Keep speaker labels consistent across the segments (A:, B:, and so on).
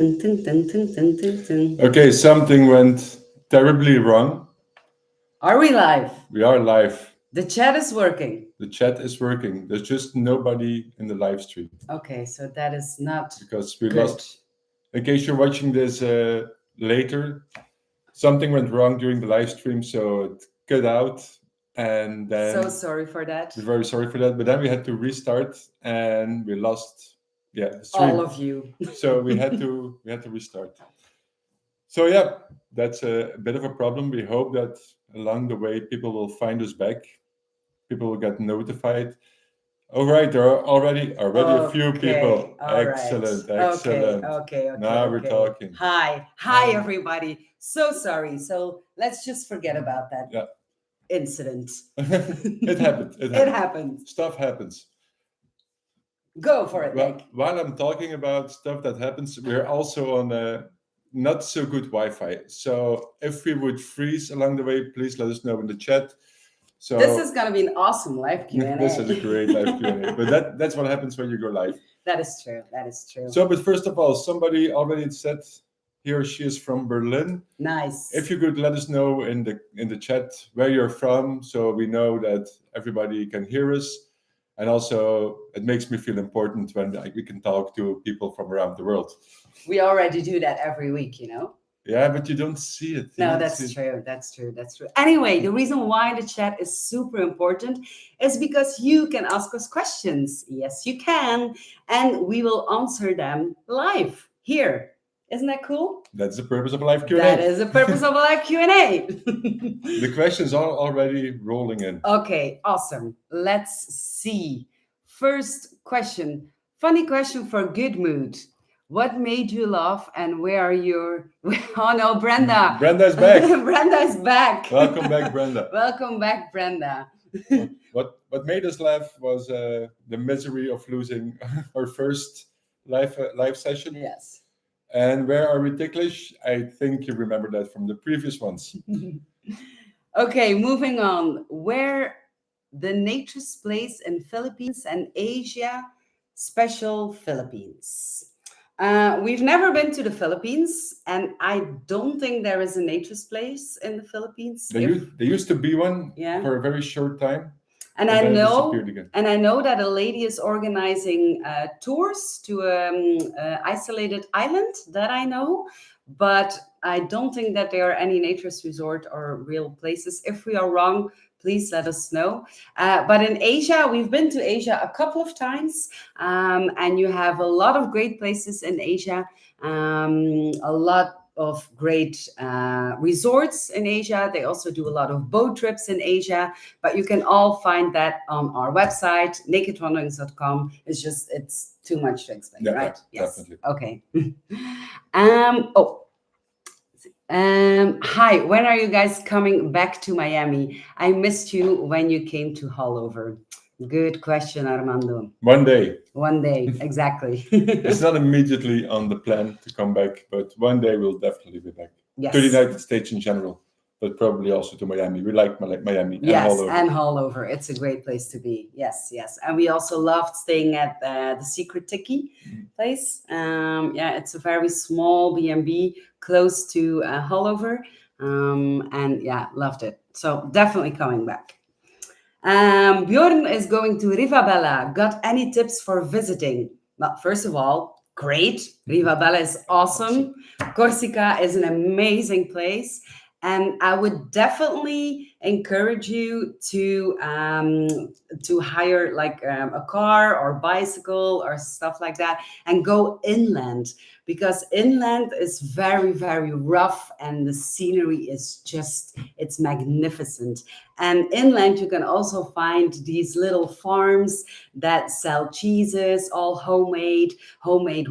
A: Okay, something went terribly wrong.
B: Are we live?
A: We are live.
B: The chat is working.
A: The chat is working. There's just nobody in the live stream
B: Okay, so that is not
A: because we
B: good.
A: lost. In case you're watching this later, something went wrong during the live stream, so it cut out, and then
B: So sorry for that.
A: we're very sorry for that. But then we had to restart, and we lost, the stream.
B: All of you.
A: So we had to restart. So yeah, that's a bit of a problem. We hope that along the way people will find us back. People will get notified. All right, there are already a few people.
B: all right.
A: Excellent.
B: Okay.
A: Now we're talking.
B: Hi, everybody. So sorry. So let's just forget about that incident.
A: It happened.
B: It happened.
A: Stuff happens.
B: Go for it,
A: Well,
B: Nick.
A: while I'm talking about stuff that happens, we're also on a not so good Wi-Fi. So if we would freeze along the way, please let us know in the chat. So
B: this is going to be an awesome live Q&A.
A: This is a great live Q&A. But that's what happens when you go live.
B: That is true.
A: So, but first of all, somebody already said he or she is from Berlin.
B: Nice.
A: If you could let us know in the chat where you're from, so we know that everybody can hear us. And also, it makes me feel important when we can talk to people from around the world.
B: We already do that every week, you know?
A: Yeah, but you don't see it.
B: No, that's true. That's true. Anyway, the reason why the chat is super important is because you can ask us questions. Yes, you can. And we will answer them live here. Isn't that cool?
A: That's the purpose of a live Q&A.
B: That is the purpose of a live Q&A.
A: The questions are already rolling in.
B: Okay, awesome. Let's see. First question. Funny question for good mood. What made you laugh and where are your... Oh no, Brenda.
A: Brenda's back.
B: Brenda is back.
A: Welcome back, Brenda.
B: Welcome back, Brenda.
A: What made us laugh was the misery of losing our first live session.
B: Yes.
A: And where are we ticklish? I think you remember that from the previous ones.
B: Okay, moving on. Where the Naturist place in Philippines and Asia, special Philippines. We've never been to the Philippines, and I don't think there is a Naturist place in the Philippines.
A: There used to be one for a very short time.
B: And I know that a lady is organizing tours to isolated island that I know, but I don't think that there are any naturist resort or real places. If we are wrong, please let us know. But in Asia, we've been to Asia a couple of times, and you have a lot of great places in Asia, a lot of great resorts in Asia. They also do a lot of boat trips in Asia, but you can all find that on our website, nakedwanderings.com. It's too much to explain, right? Yes.
A: Definitely.
B: Okay. Hi, when are you guys coming back to Miami? I missed you when you came to Hallover. Good question, Armando.
A: One day,
B: exactly.
A: It's not immediately on the plan to come back, but one day we'll definitely be back.
B: Yes.
A: To the United States in general, but probably also to Miami. We like Miami.
B: Yes,
A: and
B: Hallover. It's a great place to be. Yes. And we also loved staying at the Secret Tiki place. It's a very small B&B close to Hallover. And loved it. So definitely coming back. Bjorn is going to Rivabella. Got any tips for visiting? Well, first of all, great. Rivabella is awesome. Corsica is an amazing place. And I would definitely encourage you to hire like a car or bicycle or stuff like that and go inland, because inland is very, very rough and the scenery is it's magnificent. And inland, you can also find these little farms that sell cheeses, all homemade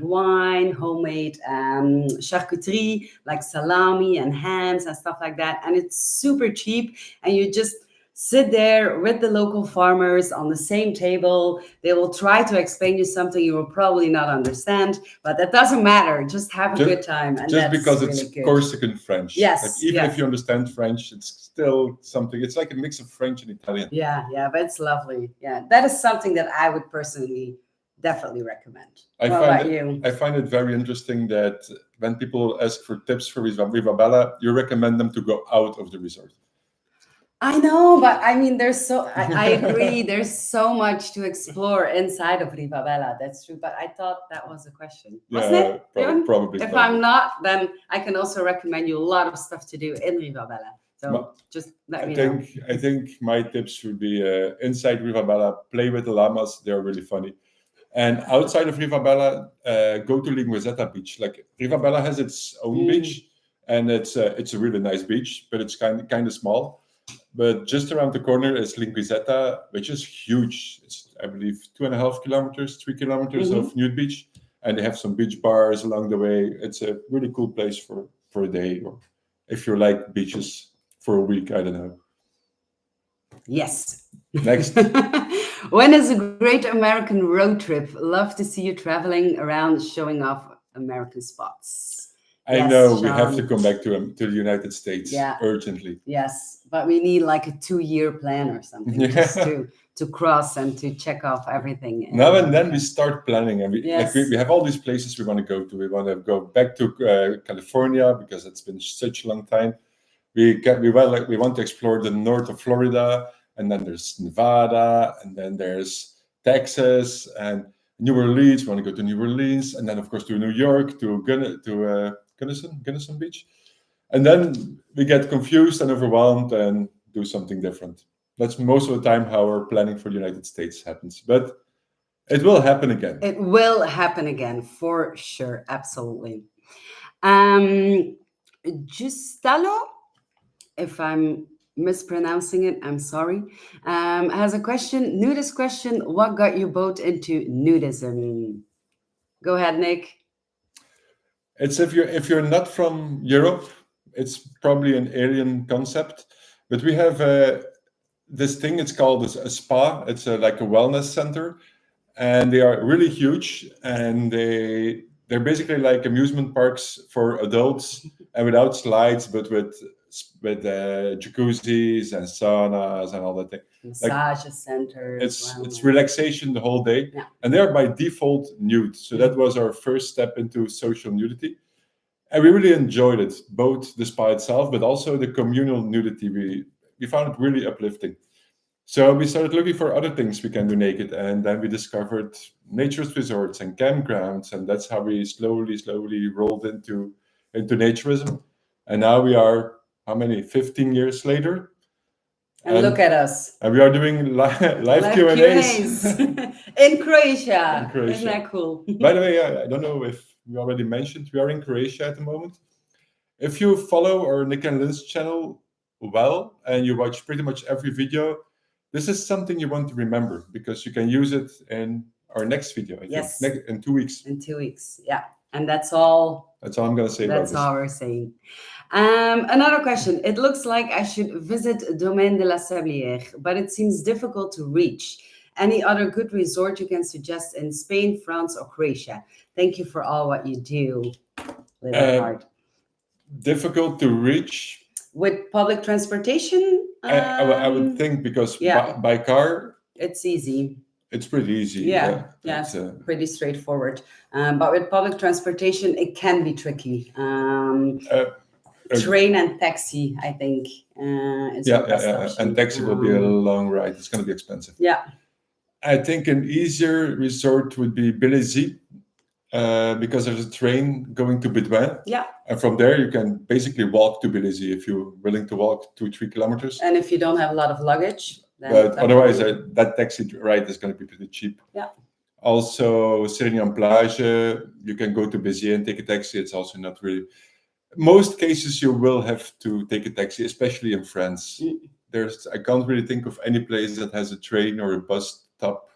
B: wine, homemade charcuterie, like salami and hams and stuff like that. And it's super cheap. And you just sit there with the local farmers on the same table. They will try to explain you something you will probably not understand, but that doesn't matter. Just have a good time. And
A: just because
B: really
A: it's
B: good.
A: Corsican French.
B: Yes.
A: Like even if you understand French, it's still something. It's like a mix of French and Italian.
B: Yeah, but it's lovely. Yeah, that is something that I would personally definitely recommend.
A: I
B: What
A: find
B: about
A: it,
B: you?
A: I find it very interesting that when people ask for tips for Rivabella, you recommend them to go out of the resort.
B: I know, but I mean, I agree, there's so much to explore inside of Rivabella. That's true. But I thought that was a question, wasn't
A: Yeah,
B: it, Bjorn?
A: probably.
B: If I'm not, then I can also recommend you a lot of stuff to do in Rivabella. So just let me know.
A: I think my tips would be inside Rivabella, play with the llamas. They're really funny. And outside of Rivabella, go to Linguisetta Beach. Like Rivabella has its own beach, and it's a really nice beach, but it's kind of small. But just around the corner is Linguisetta, which is huge. It's, I believe, 2.5 kilometers, 3 kilometers of nude beach, and they have some beach bars along the way. It's a really cool place for a day, or if you like beaches for a week. I don't know.
B: Yes.
A: Next.
B: When is a great American road trip? Love to see you traveling around, showing off American spots.
A: I know we have to come back to the United States urgently.
B: Yes, but we need like a 2-year plan or something just to cross and to check off everything.
A: Now and then we start planning, and we have all these places we want to go to. We want to go back to California because it's been such a long time. We want to explore the north of Florida, and then there's Nevada, and then there's Texas and New Orleans. We want to go to New Orleans, and then of course to New York, to Gunnison Beach, and then we get confused and overwhelmed and do something different. That's most of the time how our planning for the United States happens, but it will happen again.
B: It will happen again for sure, absolutely. Justalo, if I'm mispronouncing it, I'm sorry, has a question, nudist question. What got you both into nudism? Go ahead, Nick.
A: It's if you're not from Europe, it's probably an alien concept. But we have this thing. It's called a spa. It's like a wellness center, and they are really huge. And they're basically like amusement parks for adults, and without slides, but with jacuzzis and saunas and all that thing.
B: Massage centers.
A: It's relaxation the whole day, and they are by default nude. So that was our first step into social nudity, and we really enjoyed it, both the spa itself, but also the communal nudity. We found it really uplifting. So we started looking for other things we can do naked, and then we discovered naturist resorts and campgrounds, and that's how we slowly rolled into naturism. And now we are, how many? 15 years later.
B: And look at us.
A: And we are doing live Q&As.
B: In Croatia. Isn't that cool?
A: By the way, I don't know if we already mentioned, we are in Croatia at the moment. If you follow our Nick and Lynn's channel well, and you watch pretty much every video, this is something you want to remember, because you can use it in our next video. In 2 weeks.
B: In 2 weeks, yeah. And that's all
A: I'm going to say about this.
B: That's all we're saying. Another question. It looks like I should visit Domaine de la Sablière, but it seems difficult to reach. Any other good resort you can suggest in Spain, France, or Croatia? Thank you for all what you do.
A: Difficult to reach?
B: With public transportation?
A: I would think, because by car...
B: It's easy.
A: It's pretty easy.
B: Yeah, it's pretty straightforward. But with public transportation, it can be tricky. Train and taxi, I think.
A: And taxi will be a long ride. It's going to be expensive.
B: Yeah.
A: I think an easier resort would be Bélizy, because there's a train going to Bédoin.
B: Yeah.
A: And from there, you can basically walk to Bélizy if you're willing to walk 2-3 kilometers.
B: And if you don't have a lot of luggage.
A: But otherwise, that taxi ride is going to be pretty cheap.
B: Yeah.
A: Also, Sérignan-Plage, you can go to Béziers and take a taxi. It's also not really... Most cases, you will have to take a taxi, especially in France. I can't really think of any place that has a train or a bus stop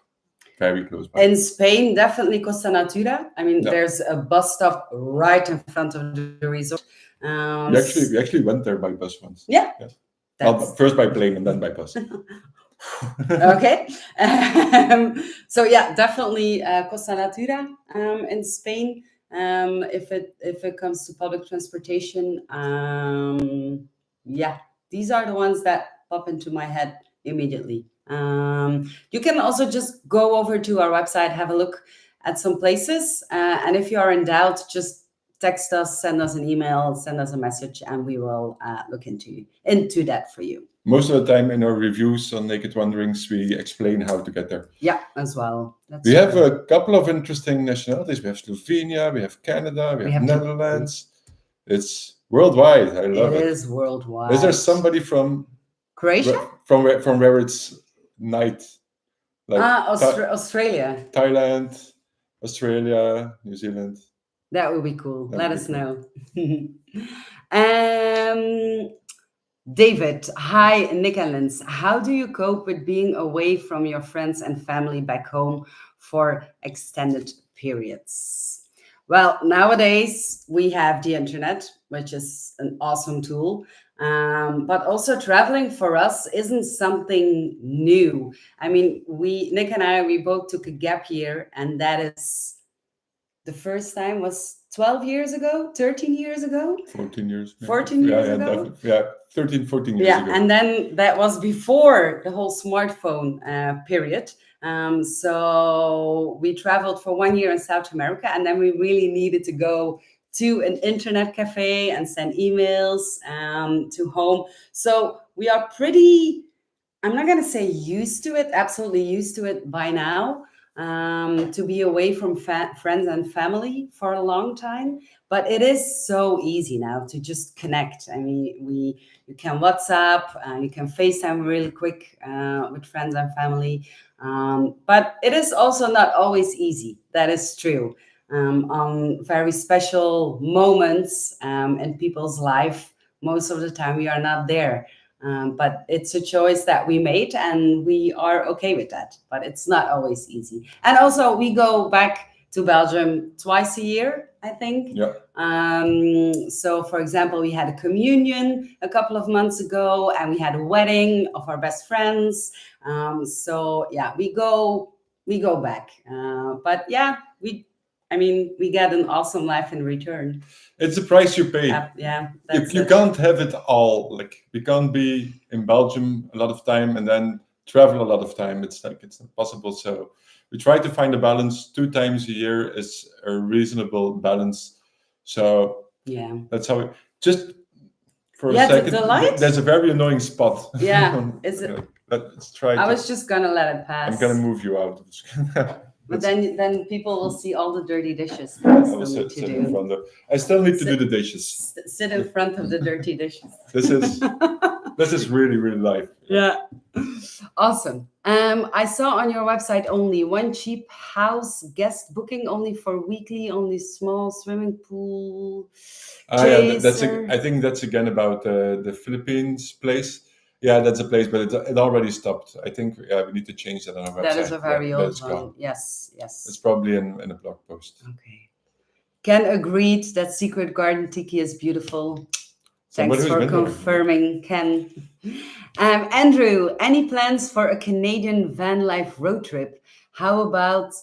A: very close by.
B: In Spain, definitely Costa Natura. I mean, there's a bus stop right in front of the resort.
A: We actually went there by bus once.
B: Yeah.
A: Well, first by plane and then by bus.
B: Okay. So yeah, definitely Costa Natura in Spain. If it comes to public transportation, these are the ones that pop into my head immediately. You can also just go over to our website, have a look at some places, and if you are in doubt, just text us, send us an email, send us a message, and we will look into that for you.
A: Most of the time in our reviews on Naked Wanderings, we explain how to get there.
B: Yeah, as well. That's
A: We have
B: true.
A: a couple of interesting nationalities. We have Slovenia, we have Canada, we have
B: have to-
A: Netherlands. It's worldwide. I love
B: It
A: it.
B: is worldwide.
A: Is there somebody from
B: Croatia?
A: from where it's night? Like
B: Australia.
A: Thailand, Australia, New Zealand.
B: That would be cool.
A: That
B: Let
A: would
B: us
A: be
B: know. David, hi, Netherlands. How do you cope with being away from your friends and family back home for extended periods? Well, nowadays we have the internet, which is an awesome tool. But also traveling for us isn't something new. I mean, Nick and I, we both took a gap year, and that is the first time was 12 years ago, 13 years ago.
A: 14 years.
B: 14 years ago?
A: Definitely. Yeah, 13, 14 years ago.
B: And then that was before the whole smartphone period. So we traveled for 1 year in South America, and then we really needed to go to an internet cafe and send emails to home. So we are pretty, I'm not going to say used to it, absolutely used to it by now. To be away from friends and family for a long time, but it is so easy now to just connect. I mean, you can WhatsApp, you can FaceTime really quick with friends and family, but it is also not always easy. That is true. On very special moments in people's life, most of the time we are not there. But it's a choice that we made, and we are okay with that. But it's not always easy. And also, we go back to Belgium twice a year, I think.
A: Yeah.
B: So, for example, we had a communion a couple of months ago, and we had a wedding of our best friends. So, yeah, we go back. But yeah, we get an awesome life in return.
A: It's the price you pay.
B: Yeah,
A: you can't have it all. Like, we can't be in Belgium a lot of time and then travel a lot of time. It's impossible. So we try to find a balance. 2 times a year is a reasonable balance. So
B: yeah,
A: that's how just for a second. There's a very annoying spot.
B: Yeah, is it?
A: Let's try.
B: I was just gonna let it pass.
A: I'm gonna move you out.
B: But then people will see all the dirty dishes.
A: I still need to do the dishes.
B: Sit in front of the dirty dishes.
A: This is really, really life.
B: Yeah. Awesome. I saw on your website only one cheap house guest booking, only for weekly, only small swimming pool.
A: Yeah, I think that's again about the Philippines place. Yeah, that's a place, but it already stopped. I think we need to change that on our website.
B: That is a very old one. Yes.
A: It's probably in a blog post.
B: Okay. Ken agreed that Secret Garden Tiki is beautiful. Thanks for confirming, Ken. Andrew, any plans for a Canadian van life road trip? How about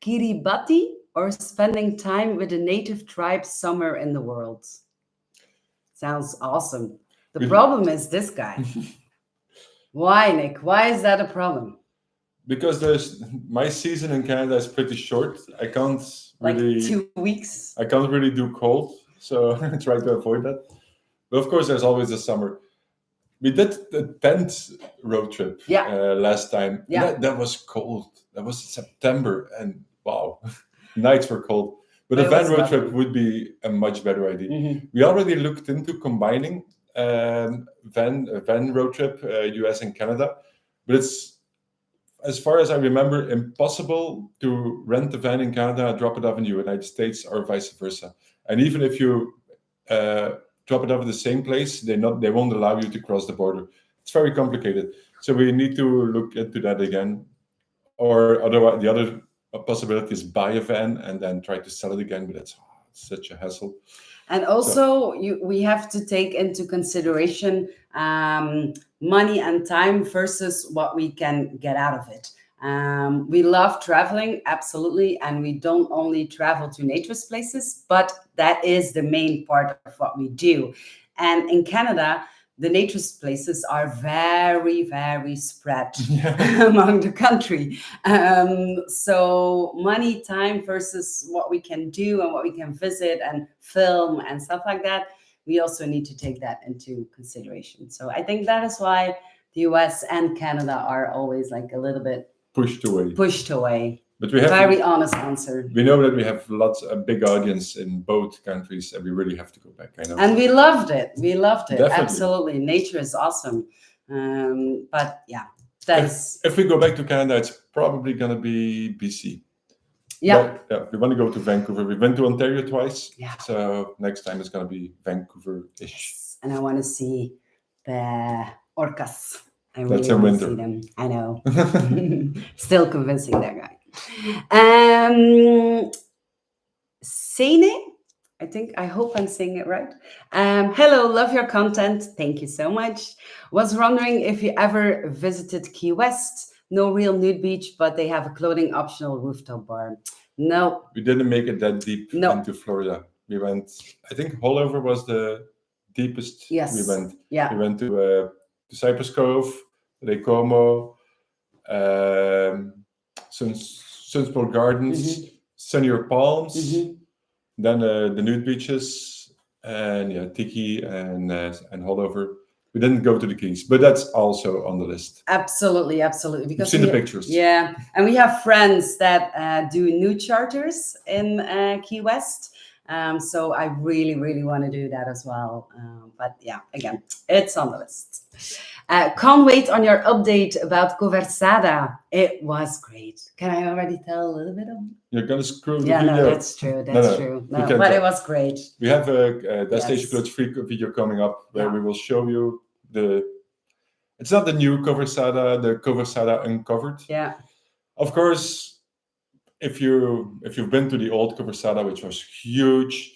B: Kiribati or spending time with a native tribe somewhere in the world? Sounds awesome. The problem is this guy. Why, Nick? Why is that a problem?
A: Because my season in Canada is pretty short. I can't really...
B: Like 2 weeks?
A: I can't really do cold, so I try to avoid that. But of course, there's always the summer. We did the tent road trip last time.
B: Yeah.
A: That was cold. That was September, and wow, nights were cold. But a van road trip would be a much better idea. Mm-hmm. We already looked into combining van road trip, US and Canada, but it's, as far as I remember, impossible to rent a van in Canada, drop it off in the United States, or vice versa. And even if you drop it off at the same place, they won't allow you to cross the border. It's very complicated. So we need to look into that again. Or otherwise, the other possibility is buy a van and then try to sell it again, but it's such a hassle.
B: And also, we have to take into consideration money and time versus what we can get out of it. We love traveling, absolutely, and we don't only travel to naturist places, but that is the main part of what we do. And in Canada, the naturist places are very, very spread
A: Yeah.
B: among the country. So money, time versus what we can do and what we can visit and film and stuff like that, we also need to take that into consideration. So I think that is why the US and Canada are always like a little bit
A: Pushed away.
B: pushed away.
A: But we have
B: Very honest answer.
A: we know that we have a big audience in both countries, and we really have to go back. I know.
B: And we loved it. We loved it.
A: Definitely.
B: Absolutely. Nature is awesome. But yeah, that's
A: If we go back to Canada, it's probably gonna be BC.
B: yeah.
A: We want to go to Vancouver. We went to Ontario twice.
B: Yeah.
A: So next time it's gonna be Vancouver-ish.
B: And I want to see the orcas. I
A: That's
B: really
A: in
B: want to
A: winter.
B: see them. I know. Still convincing that guy. Sene, I hope I'm saying it right. Hello, love your content. Thank you so much. Was wondering if you ever visited Key West. No real nude beach, but they have a clothing optional rooftop bar. No.
A: We didn't make it that deep
B: No.
A: into Florida. We went, I think Hollover was the deepest
B: Yes.
A: we went.
B: Yeah.
A: We went to Cypress Cove, Lake Como, Sunsport Gardens, Sunnier Palms, then the nude beaches, and Tiki and Hollover. We didn't go to the Keys, but that's also on the list.
B: Absolutely.
A: You've
B: Because
A: seen the pictures.
B: Yeah, and we have friends that do nude charters in Key West. So I really, really want to do that as well. But yeah, again, it's on the list. Can't wait on your update about Conversada. It was great. Can I already tell a little bit of?
A: You're gonna screw the
B: Yeah,
A: video.
B: no, that's true. That's true.
A: you
B: No,
A: can
B: but
A: tell.
B: it was great.
A: We have a Destination
B: Yes.
A: Clothes free video coming up where
B: Yeah.
A: we will show you it's not the new Conversada, the Conversada Uncovered.
B: Yeah.
A: Of course, if you've been to the old Conversada, which was huge,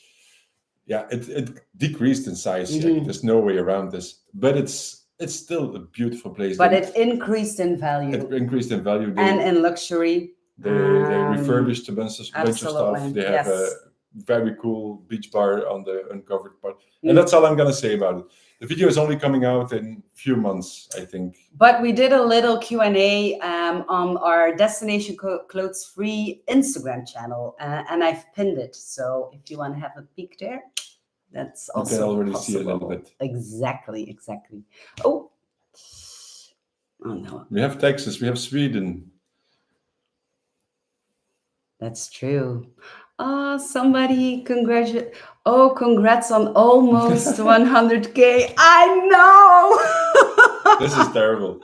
A: it decreased in size. Yeah, there's no way around this. But it's still a beautiful place.
B: But it increased in value.
A: It increased in value.
B: And in luxury.
A: They refurbished a bunch of stuff.
B: Absolutely,
A: They have a
B: yes.
A: very cool beach bar on the uncovered part. And that's all I'm going to say about it. The video is only coming out in a few months, I think.
B: But we did a little Q&A on our Destination Clothes Free Instagram channel, and I've pinned it. So if you want to have a peek there, that's also
A: You can already
B: possible.
A: see a little bit.
B: Exactly. Oh no.
A: We have Texas, we have Sweden.
B: That's true. Somebody congrats on almost 100K. I know.
A: This is terrible.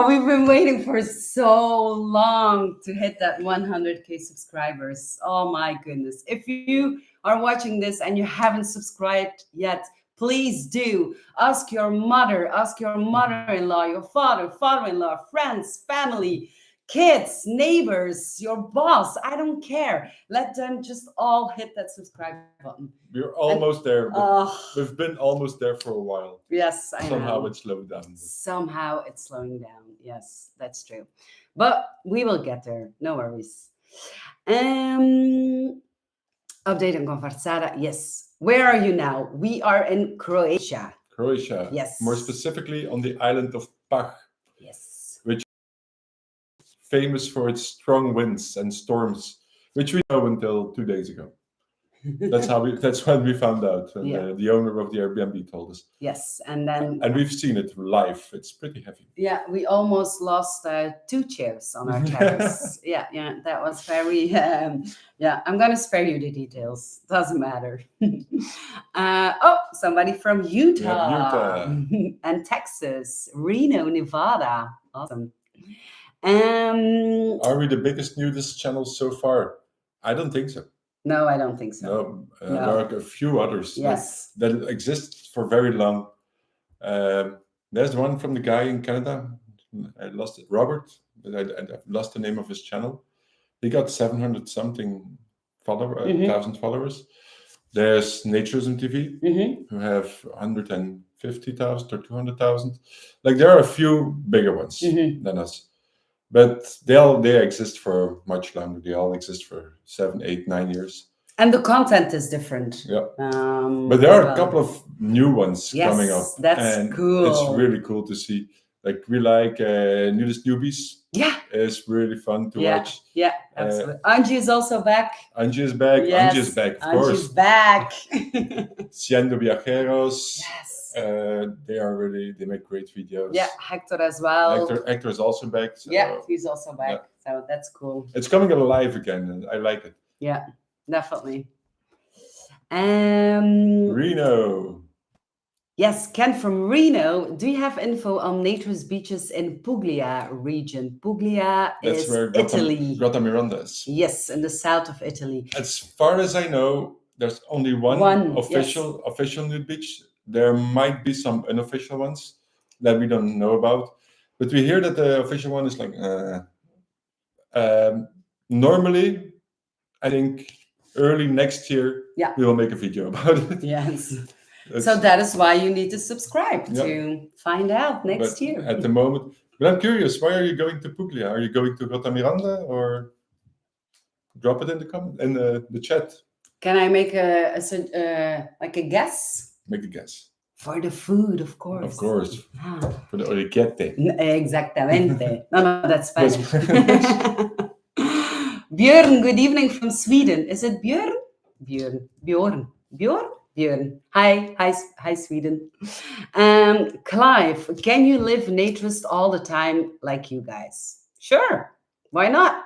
B: We've been waiting for so long to hit that 100K subscribers. Oh my goodness. If you are watching this and you haven't subscribed yet, please do. Ask your mother-in-law, your father-in-law, friends, family, kids, neighbors, your boss, I don't care. Let them just all hit that subscribe button.
A: We're almost there. But we've been almost there for a while.
B: Yes, I know.
A: Somehow it slowed down.
B: Somehow it's slowing down. Yes, that's true. But we will get there. No worries. Update on Conversada. Yes. Where are you now? We are in Croatia.
A: Croatia.
B: Yes.
A: More specifically on the island of Pag.
B: Yes.
A: Which is famous for its strong winds and storms, which we know until 2 days ago. That's when we found out. And the owner of the Airbnb told us.
B: Yes, and
A: we've seen it live. It's pretty heavy.
B: Yeah, we almost lost 2 chairs on our terrace. yeah, that was very. I'm gonna spare you the details. Doesn't matter. Somebody from Utah. And Texas, Reno, Nevada. Awesome.
A: Are we the biggest nudist channel so far? I don't think so.
B: No, I don't think so.
A: No. There are a few others that exist for very long. There's one from the guy in Canada. I lost it, Robert. I lost the name of his channel. He got 700 something thousand followers. There's Naturism TV, who have 150,000 or 200,000. Like there are a few bigger ones than us. But they exist for much longer. They all exist for 7, 8, 9 years.
B: And the content is different.
A: Yeah. But there are a
B: well,
A: couple of new ones coming up,
B: yes, that's
A: and
B: cool.
A: it's really cool to see. Like we like Nudist Newbies.
B: Yeah,
A: It's really fun to
B: yeah,
A: watch.
B: yeah, absolutely. Angie is also back.
A: Angie is back.
B: Yes,
A: Angie is back, of
B: Angie's
A: course.
B: back.
A: Siendo Viajeros.
B: Yes.
A: They make great videos.
B: Yeah, Hector as well.
A: Hector is also back. So
B: Yeah, he's also back.
A: yeah.
B: So that's cool.
A: It's coming alive again, and I like it.
B: Yeah, definitely.
A: Reno.
B: Yes, Ken from Reno. Do you have info on Naturist beaches in Puglia region? Puglia
A: That's
B: is
A: where
B: Italy.
A: Grotta Miranda is.
B: Yes, in the south of Italy.
A: As far as I know, there's only one official nude beach. There might be some unofficial ones that we don't know about, but we hear that the official one is like. Normally, I think early next year we will make a video about it.
B: Yes. So that is why you need to subscribe to find out next year.
A: At the moment, but I'm curious, why are you going to Puglia? Are you going to Grotta Miranda, or drop it in the comment in the chat?
B: Can I make a guess?
A: Make a guess.
B: For the food, of course.
A: Of course. For the etiquette.
B: Exactamente. No, that's Spanish. Björn, good evening from Sweden. Is it Björn? Björn. Hi, Sweden. Clive, can you live naturist all the time like you guys? Sure. Why not?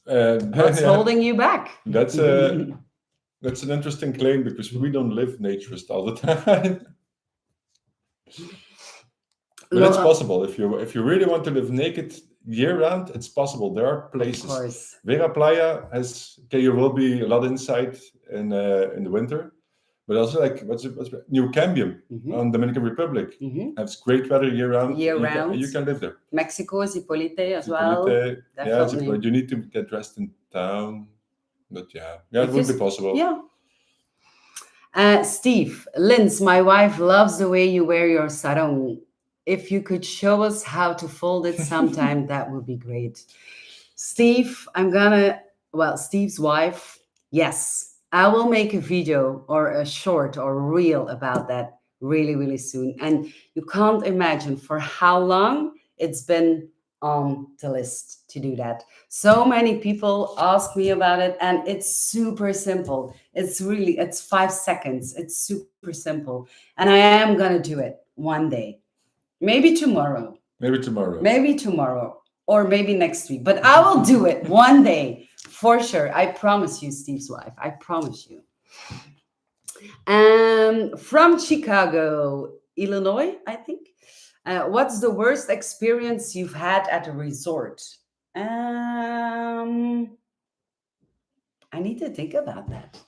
B: What's holding you back?
A: That's an interesting claim, because we don't live naturist all the time. But it's possible. If you really want to live naked year round, it's possible. There are places.
B: Of course.
A: Vera Playa has. Okay, you will be a lot inside in the winter, but also like what's New Cambium on Dominican Republic has great weather year round. You can live there.
B: Mexico is Hippolyte as well. Definitely.
A: Yeah, you need to get dressed in town, but it would be possible.
B: Yeah. Steve, Linz, my wife loves the way you wear your sarong. If you could show us how to fold it sometime, that would be great. Steve, Steve's wife, yes, I will make a video or a short or a reel about that really, really soon. And you can't imagine for how long it's been on the list to do that. So many people ask me about it, and it's super simple. It's 5 seconds. It's super simple. And I am going to do it one day. Maybe tomorrow. Or maybe next week. But I will do it one day for sure. I promise you, Steve's wife. I promise you. From Chicago, Illinois, I think. What's the worst experience you've had at a resort? I need to think about that.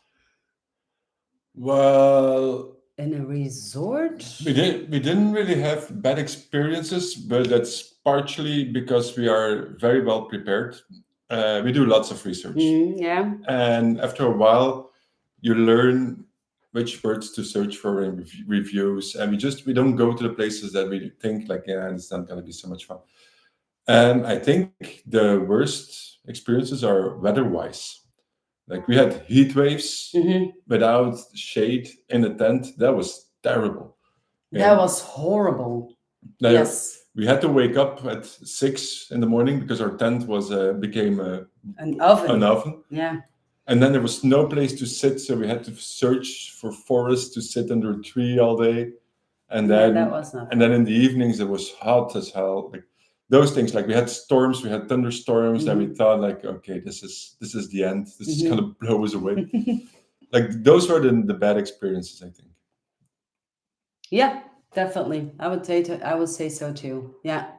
A: Well,
B: in a resort?
A: We didn't really have bad experiences, but that's partially because we are very well prepared. We do lots of research. And after a while, you learn which words to search for in reviews. And we don't go to the places that we think like, it's not going to be so much fun. And I think the worst experiences are weather-wise. Like we had heat waves without shade in a tent. That was terrible.
B: That was horrible. Yes.
A: We had to wake up at 6 in the morning because our tent became
B: an oven.
A: Yeah. And then there was no place to sit, so we had to search for forest to sit under a tree all day. And then in the evenings it was hot as hell. Like those things, like we had storms, we had thunderstorms, and we thought like, okay, this is the end. This is gonna blow us away. Like those were the bad experiences, I think.
B: Yeah, definitely. I would say so too. Yeah.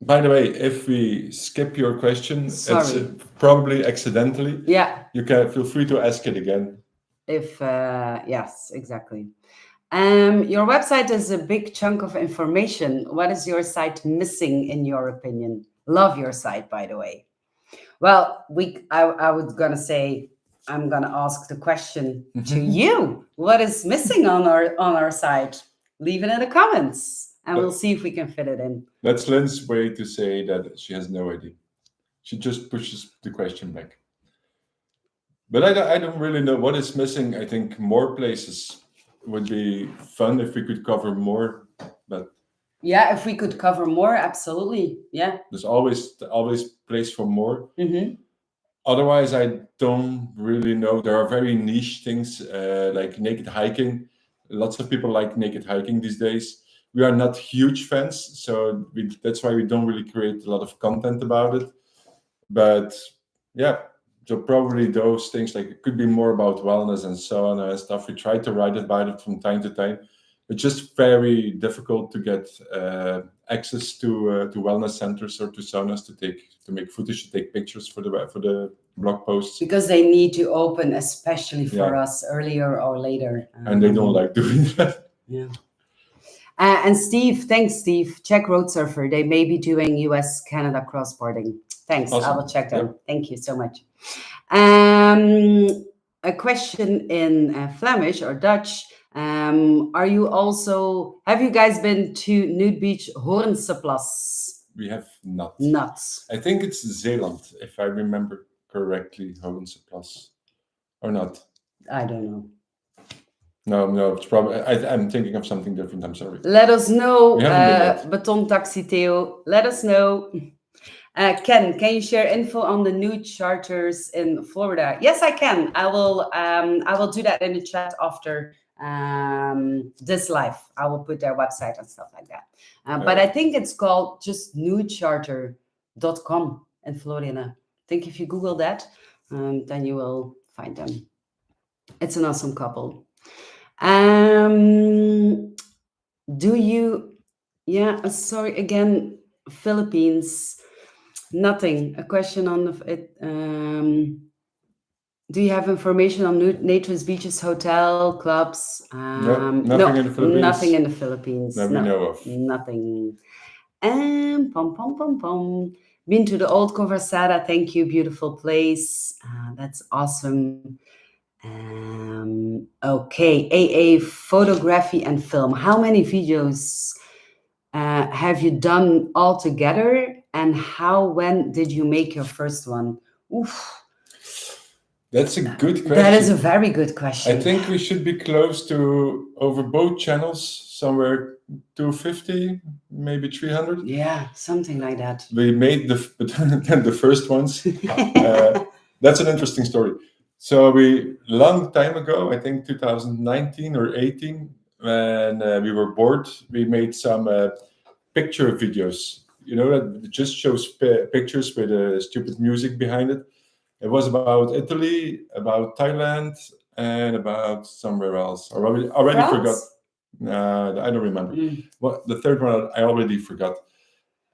A: By the way, if we skip your question, it's probably accidentally.
B: Yeah.
A: You can feel free to ask it again.
B: Yes, exactly. Your website is a big chunk of information. What is your site missing, in your opinion? Love your site, by the way. Well, I was gonna say, I'm gonna ask the question to you. What is missing on our site? Leave it in the comments, and we'll see if we can fit it in.
A: That's Lynn's way to say that she has no idea. She just pushes the question back. But I don't really know what is missing. I think more places would be fun if we could cover more. But
B: Yeah, if we could cover more, absolutely. Yeah.
A: there's always place for more.
B: Mm-hmm.
A: Otherwise, I don't really know. There are very niche things like naked hiking. Lots of people like naked hiking these days. We are not huge fans, so that's why we don't really create a lot of content about it. But yeah, so probably those things, like it could be more about wellness and sauna and stuff. We try to write about it from time to time. It's just very difficult to get access to wellness centers or to saunas to make footage, to take pictures for the blog posts.
B: Because they need to open, especially for
A: Yeah.
B: us, earlier or later.
A: And they don't like doing that.
B: Yeah. And Steve, thanks, Steve. Czech road surfer. They may be doing US Canada cross boarding. Thanks. I
A: Awesome.
B: will check them.
A: Yep.
B: Thank you so much. A question in Flemish or Dutch. Have you guys been to Nude Beach Hoornseplas?
A: We have not.
B: Nuts.
A: I think it's Zeeland, if I remember correctly, Hoornseplas. Or not.
B: I don't know.
A: No, it's probably. I'm thinking of something different. I'm sorry.
B: Let us know,
A: We haven't been yet.
B: Beton Taxi Theo. Let us know. Ken, can you share info on the new charters in Florida? Yes, I can. I will do that in the chat after this live. I will put their website and stuff like that. But I think it's called just newcharter.com in Florida. I think if you Google that, then you will find them. It's an awesome couple. Sorry again, Philippines. Nothing. A question on it. Do you have information on Naturist beaches, hotel, clubs?
A: Nothing in the Philippines.
B: Nothing in the Philippines.
A: That we know of.
B: Nothing. Been to the old Conversada. Thank you. Beautiful place. That's awesome. Okay. AA photography and film. How many videos have you done all together? And when did you make your first one? Oof.
A: That's a good question.
B: That is a very good question.
A: I think we should be close to, over both channels, somewhere 250, maybe 300.
B: Yeah, something like that.
A: We made the first ones. That's an interesting story. So long time ago, I think 2019 or 18, when we were bored, we made some picture videos. You know, that just shows pictures with stupid music behind it. It was about Italy, about Thailand, and about somewhere else. I already forgot. I don't remember. What the third one I already forgot.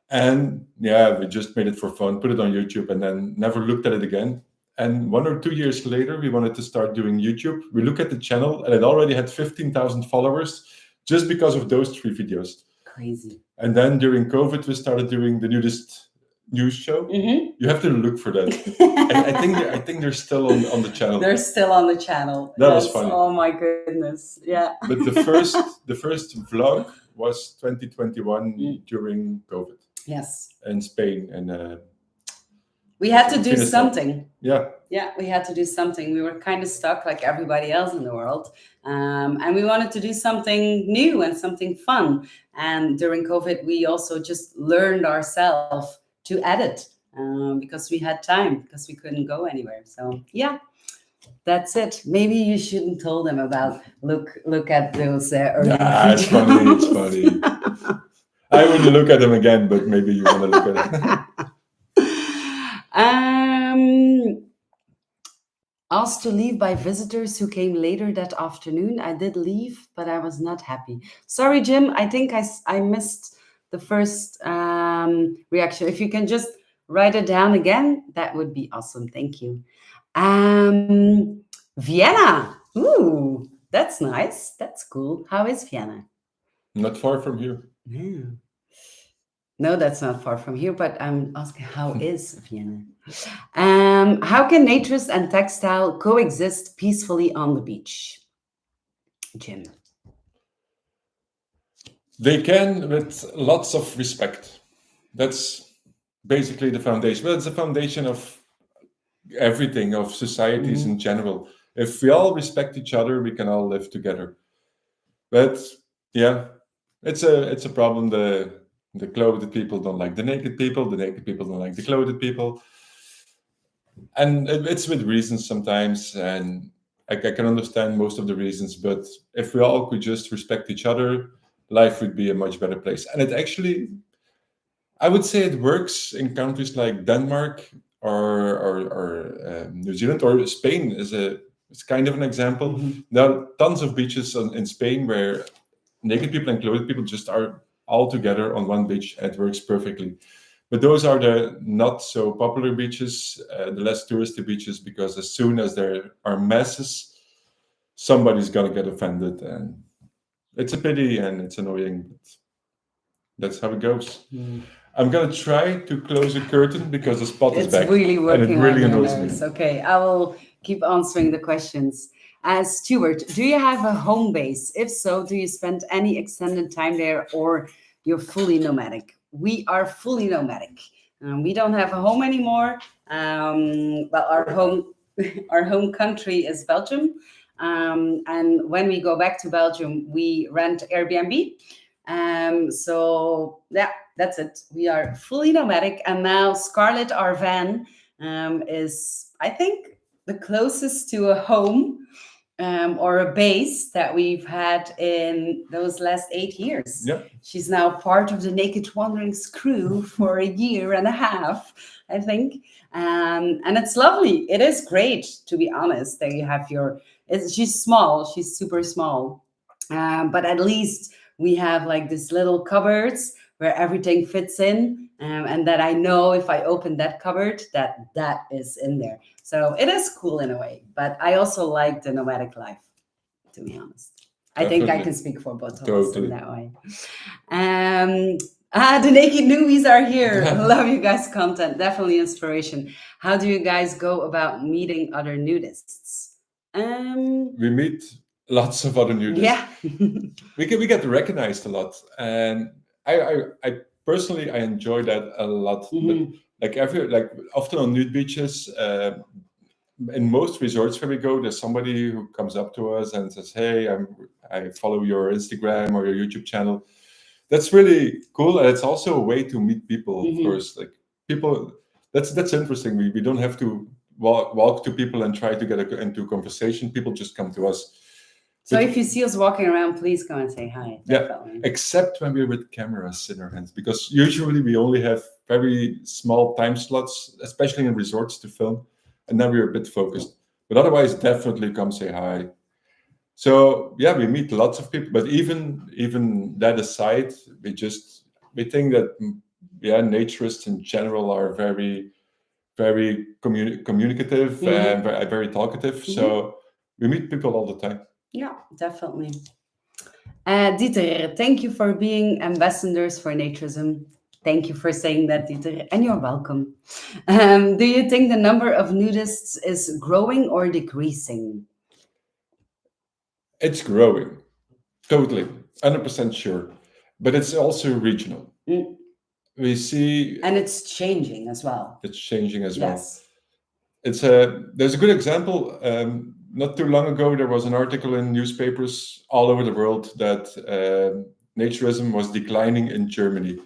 A: And yeah, we just made it for fun, put it on YouTube, and then never looked at it again. And 1 or 2 years later, we wanted to start doing YouTube. We look at the channel, and it already had 15,000 followers just because of those 3 videos.
B: Crazy.
A: And then during COVID, we started doing the Nudist news show.
B: Mm-hmm.
A: You have to look for that. I think they're still on the channel.
B: They're still on the channel.
A: That was funny.
B: Oh my goodness. Yeah.
A: But the first vlog was 2021 during COVID.
B: Yes.
A: In Spain, and
B: we had to do something.
A: Yeah.
B: Yeah, we had to do something. We were kind of stuck like everybody else in the world. And we wanted to do something new and something fun. And during COVID, we also just learned ourselves to edit because we had time, because we couldn't go anywhere. So yeah, that's it. Maybe you shouldn't tell them about look at those early
A: It's funny. It's funny. I wouldn't look at them again, but maybe you want to look at it.
B: Asked to leave by visitors who came later that afternoon. I did leave, but I was not happy. Sorry, Jim. I think I missed the first reaction. If you can just write it down again, that would be awesome. Thank you. Vienna. Ooh, that's nice. That's cool. How is Vienna?
A: Not far from here.
B: Yeah. No, that's not far from here, but I'm asking, how is Vienna? How can naturist and textile coexist peacefully on the beach? Jim.
A: They can, with lots of respect. That's basically the foundation. Well, it's the foundation of everything of societies in general. If we all respect each other, we can all live together. But yeah, it's a problem. The clothed people don't like the naked people. The naked people don't like the clothed people, and it's with reasons sometimes. And I can understand most of the reasons. But if we all could just respect each other, life would be a much better place. And it actually, I would say, it works in countries like Denmark or New Zealand or Spain is kind of an example. There are tons of beaches in Spain where naked people and clothed people just are all together on one beach, and it works perfectly. But those are the not so popular beaches, the less touristy beaches, because as soon as there are masses, somebody's gonna get offended, and it's a pity and it's annoying. But that's how it goes. I'm gonna try to close a curtain because the spot is
B: It's
A: back,
B: really
A: and
B: working
A: it really
B: on your
A: annoys
B: nose.
A: me.
B: Okay, I will keep answering the questions. Stuart, do you have a home base? If so, do you spend any extended time there, or you're fully nomadic? We are fully nomadic. We don't have a home anymore. Well, our home, our home country is Belgium, and when we go back to Belgium, we rent Airbnb. So yeah, that's it. We are fully nomadic, and now Scarlett, our van, is, I think, the closest to a home or a base that we've had in those last 8 years.
A: Yep.
B: She's now part of the Naked Wanderings crew for a year and a half, I think. And it's lovely. It is great, to be honest, that you have she's small, she's super small. But at least we have like these little cupboards where everything fits in, and that I know if I open that cupboard, that is in there. So it is cool in a way, but I also like the nomadic life, to be honest. I think I
A: Definitely.
B: can speak for both of us
A: Totally.
B: in that way. The naked newbies are here. Love you guys' content. Definitely inspiration. How do you guys go about meeting other nudists?
A: We meet lots of other nudists.
B: Yeah.
A: we get recognized a lot, and I personally I enjoy that a lot. But like often on nude beaches, in most resorts where we go, there's somebody who comes up to us and says, "Hey, I follow your Instagram or your YouTube channel." That's really cool, and it's also a way to meet people. Of course, like people. That's interesting. We don't have to walk to people and try to get into a conversation. People just come to us.
B: So if you see us walking around, please come and say hi. Definitely.
A: Yeah, except when we're with cameras in our hands, because usually we only have very small time slots, especially in resorts, to film, and then we're a bit focused. But otherwise, definitely come say hi. So yeah, we meet lots of people, but even that aside, we think that naturists in general are very communicative and very talkative. So we meet people all the time.
B: Yeah, definitely. Dieter, thank you for being ambassadors for Naturism. Thank you for saying that, Dieter, and you're welcome. Do you think the number of nudists is growing or decreasing?
A: It's growing, totally, 100% sure, but it's also regional. We see,
B: and it's changing as well.
A: It's changing as well.
B: Yes.
A: There's a good example. Not too long ago, there was an article in newspapers all over the world that naturism was declining in Germany.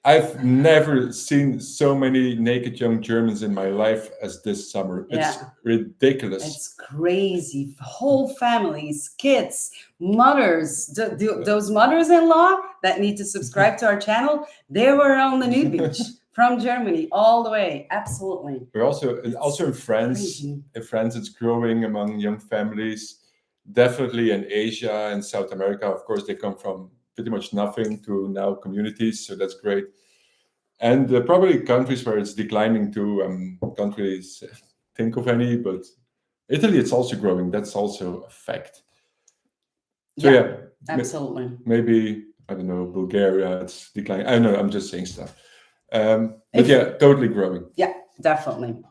A: I've never seen so many naked young Germans in my life as this summer. It's ridiculous.
B: It's crazy. Whole families, kids, mothers, those mothers-in-law that need to subscribe to our channel, they were on the nude beach from Germany all the way. Absolutely.
A: We're also in France.
B: Crazy.
A: In France, it's growing among young families. Definitely in Asia and South America. Of course, they come from pretty much nothing to now communities, so that's great. And probably countries where it's declining to, countries, think of any, but Italy, it's also growing. That's also a fact. So yeah,
B: absolutely.
A: Maybe, I don't know, Bulgaria, it's declining. I don't know, I'm just saying stuff. But yeah, totally growing.
B: Yeah, definitely.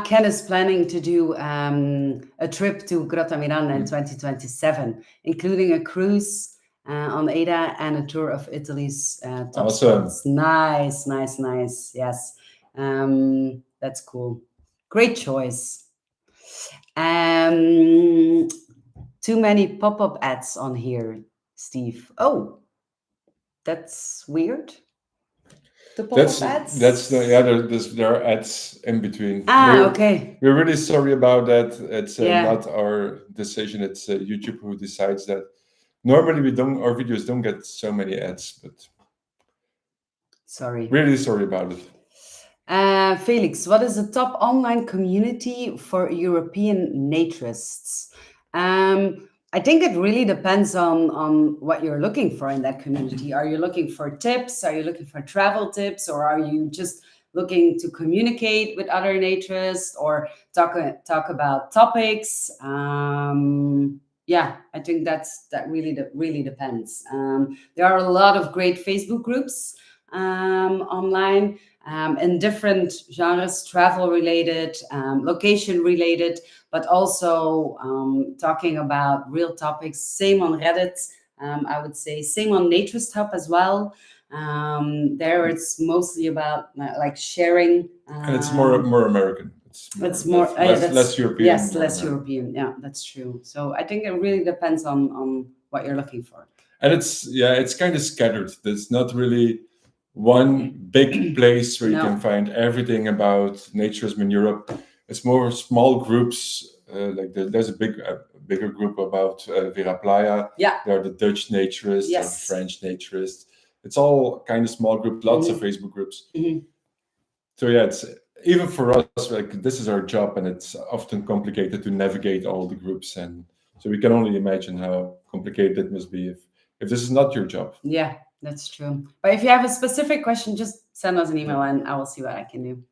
B: Ken is planning to do a trip to Grotta Miranda in 2027, including a cruise on Ada and a tour of Italy's top
A: Awesome.
B: spots. Nice, nice, nice. Yes, that's cool. Great choice. Too many pop-up ads on here, Steve. Oh, that's weird. The pop-up ads.
A: That's the yeah. There are ads in between.
B: Okay.
A: We're really sorry about that. It's
B: Yeah.
A: not our decision. It's YouTube who decides that. Normally, our videos don't get so many ads, but
B: Sorry.
A: really sorry about it.
B: Felix, what is the top online community for European naturists? I think it really depends on what you're looking for in that community. Are you looking for tips? Are you looking for travel tips? Or are you just looking to communicate with other naturists or talk about topics? Yeah, I think that really depends. There are a lot of great Facebook groups online. In different genres, travel related, location related, but also talking about real topics. Same on Reddit, I would say. Same on Naturist Hub as well. There it's mostly about like sharing.
A: And it's more American.
B: It's more
A: less European.
B: Yes, less European. Yeah, that's true. So I think it really depends on what you're looking for.
A: And it's kind of scattered. There's not really one big place where you can find everything about naturism in Europe. It's more small groups. There's a bigger group about Rivabella.
B: Yeah.
A: There are the Dutch naturists,
B: Yes.
A: and the French naturists. It's all kind of small groups, lots of Facebook groups. So yeah, it's even for us, like this is our job, and it's often complicated to navigate all the groups, and so we can only imagine how complicated it must be if this is not your job.
B: Yeah. That's true. But if you have a specific question, just send us an email and I will see what I can do.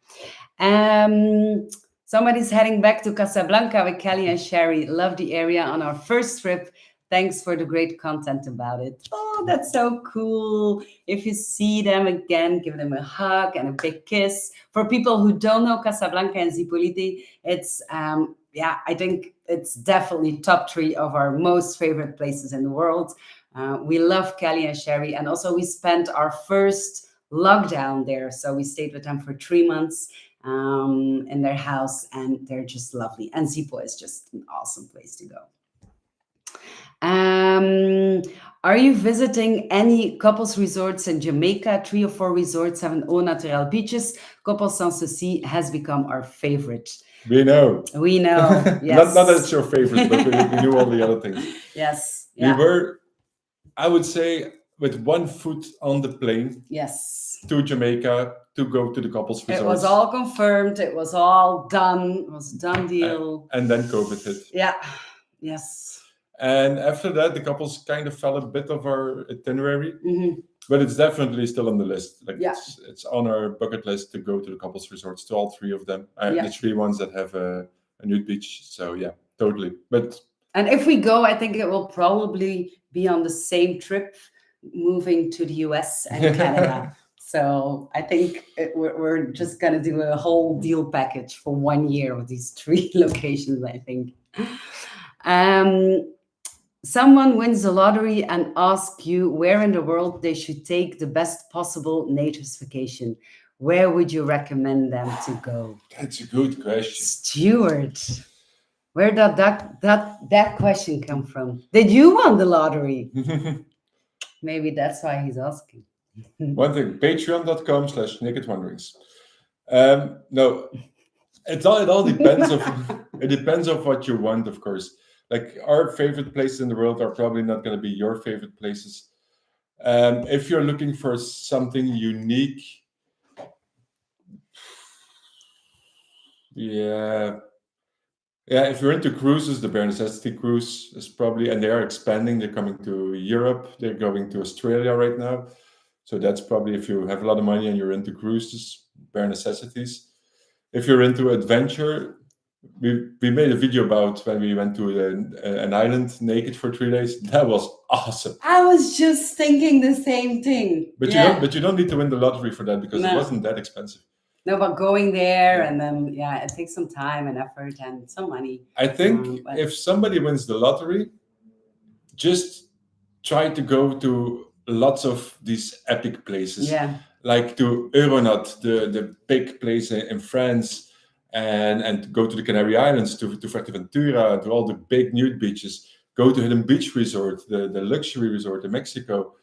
B: Somebody's heading back to Casablanca with Kelly and Sherry. Love the area on our first trip. Thanks for the great content about it. Oh, that's so cool. If you see them again, give them a hug and a big kiss. For people who don't know Casablanca and Zipolite, it's, I think it's definitely top 3 of our most favorite places in the world. We love Kelly and Sherry, and also we spent our first lockdown there. So we stayed with them for 3 months in their house, and they're just lovely. And Zipo is just an awesome place to go. Are you visiting any couples resorts in Jamaica? 3 or 4 resorts have an au natural beaches. Couples Sans Souci has become our favorite.
A: We know.
B: Yes.
A: not that it's your favorite, but we do all the other things.
B: Yes.
A: Yeah. We were, I would say, with one foot on the plane.
B: Yes.
A: To Jamaica to go to the couples resorts.
B: It was all confirmed. It was all done. It was a done deal.
A: And then COVID hit.
B: Yeah. Yes.
A: And after that, the couples kind of fell a bit of our itinerary, but it's definitely still on the list. It's on our bucket list to go to the couples resorts, to all 3 of them. The 3 ones that have a nude beach. So yeah, totally.
B: And if we go, I think it will probably be on the same trip, moving to the US and Canada. So I think we're just going to do a whole deal package for 1 year with these 3 locations, I think. Someone wins the lottery and asks you where in the world they should take the best possible naturist vacation. Where would you recommend them to go?
A: That's a good question.
B: Stuart, where did that question come from? Did you win the lottery? Maybe that's why he's asking.
A: One thing, patreon.com/nakedwanderings. No, it all depends it depends on what you want, of course. Like our favorite places in the world are probably not going to be your favorite places. If you're looking for something unique, yeah, if you're into cruises, the Bare Necessity cruise is probably, and they are expanding. They're coming to Europe. They're going to Australia right now. So that's probably, if you have a lot of money and you're into cruises, Bare Necessities. If you're into adventure, we made a video about when we went to an island naked for 3 days. That was awesome.
B: I was just thinking the same thing.
A: But you don't need to win the lottery for that, because it wasn't that expensive.
B: No, but going there and then it takes some time and effort and some money.
A: I think if somebody wins the lottery, just try to go to lots of these epic places,
B: Yeah.
A: like to Euronat, the big place in France, and go to the Canary Islands, to Fuerteventura, to all the big nude beaches. Go to Hidden Beach Resort, the luxury resort in Mexico.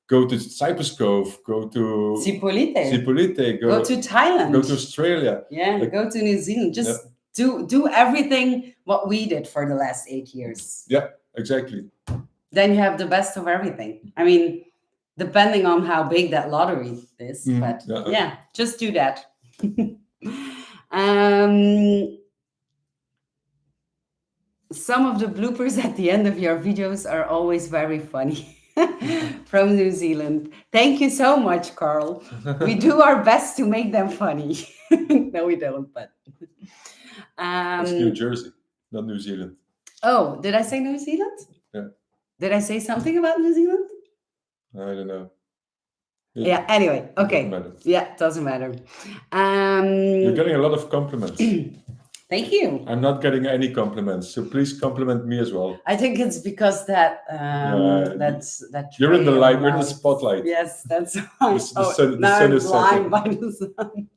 A: Go to Cypress Cove. Go to
B: Cipolite.
A: Cipolite.
B: Go to Thailand.
A: Go to Australia.
B: Yeah.
A: Like,
B: Go to New Zealand. Just do everything what we did for the last 8 years.
A: Yeah, exactly.
B: Then you have the best of everything. I mean, depending on how big that lottery is, but yeah, just do that. Some of the bloopers at the end of your videos are always very funny. From New Zealand. Thank you so much, Carl. We do our best to make them funny. No, we don't, but
A: it's New Jersey, not New Zealand.
B: Oh, did I say New Zealand?
A: Yeah.
B: Did I say something about New Zealand?
A: I don't know.
B: Yeah, anyway, okay. Doesn't matter.
A: You're getting a lot of compliments.
B: Thank you.
A: I'm not getting any compliments, so please compliment me as well.
B: I think it's because that
A: you're in the light, you're in the spotlight.
B: Yes, that's why.
A: The sun is
B: blind by the sun.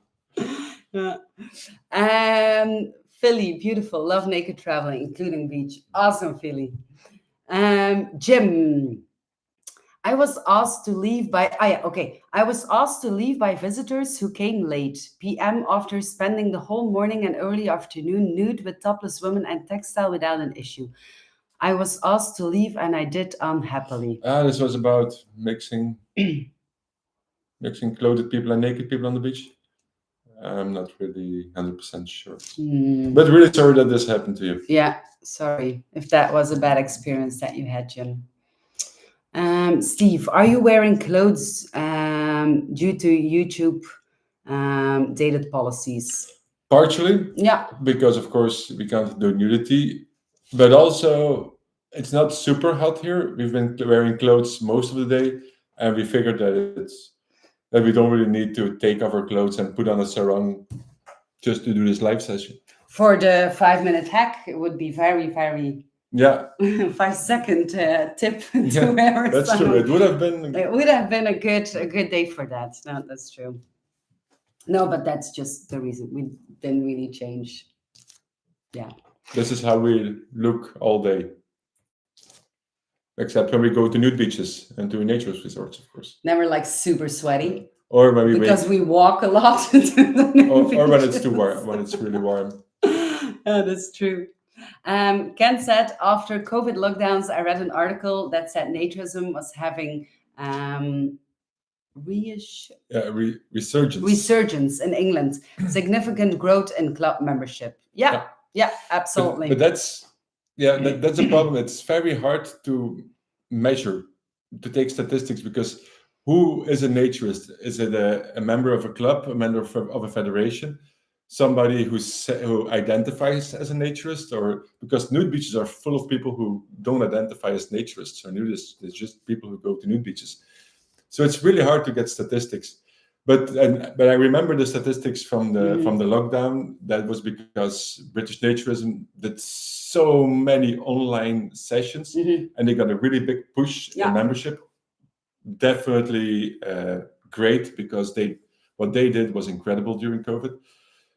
B: Philly, beautiful. Love naked traveling, including beach. Awesome, Philly. Jim. I was asked to leave by I was asked to leave by visitors who came late PM after spending the whole morning and early afternoon nude with topless women and textile without an issue. I was asked to leave and I did unhappily.
A: This was about mixing clothed people and naked people on the beach. I'm not really 100% sure. But really sorry that this happened to you.
B: Yeah, sorry if that was a bad experience that you had, Jim. Steve, are you wearing clothes due to YouTube dated policies?
A: Partially.
B: Yeah.
A: Because, of course, we can't do nudity. But also, it's not super hot here. We've been wearing clothes most of the day. And we figured that we don't really need to take off our clothes and put on a sarong just to do this live session.
B: For the 5-minute hack, it would be very, very... 5-second tip to wear.
A: That's true. It would have been
B: a good day for that. No, that's true. No, but that's just the reason we didn't really change. Yeah.
A: This is how we look all day, except when we go to nude beaches and to naturist resorts, of course.
B: Never like super sweaty.
A: Or when
B: we walk a lot.
A: or when it's too warm. When it's really warm.
B: Oh, that's true. Ken said, after COVID lockdowns, I read an article that said Naturism was having resurgence in England, significant growth in club membership. Yeah, absolutely.
A: But that's a problem. It's very hard to measure, to take statistics, because who is a naturist? Is it a member of a club, a member of a federation? Somebody who identifies as a naturist, or because nude beaches are full of people who don't identify as naturists or nudists. It's just people who go to nude beaches. So it's really hard to get statistics. But I remember the statistics from the lockdown. That was because British Naturism did so many online sessions, and they got a really big push in membership. Definitely great, because what they did was incredible during COVID.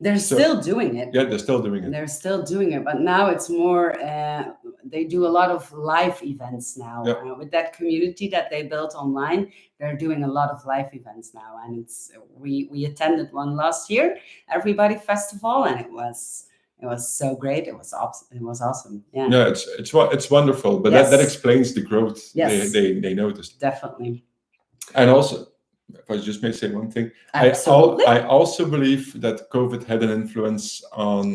B: They're still doing it.
A: Yeah, they're still doing it.
B: They're still doing it, but now it's more. They do a lot of live events now. With that community that they built online, they're doing a lot of live events now, and we attended one last year, Everybody Festival, and it was so great. It was awesome. Yeah,
A: it's wonderful, but that explains the growth they noticed.
B: Definitely.
A: And also, if I just may say one thing,
B: absolutely.
A: I also believe that COVID had an influence on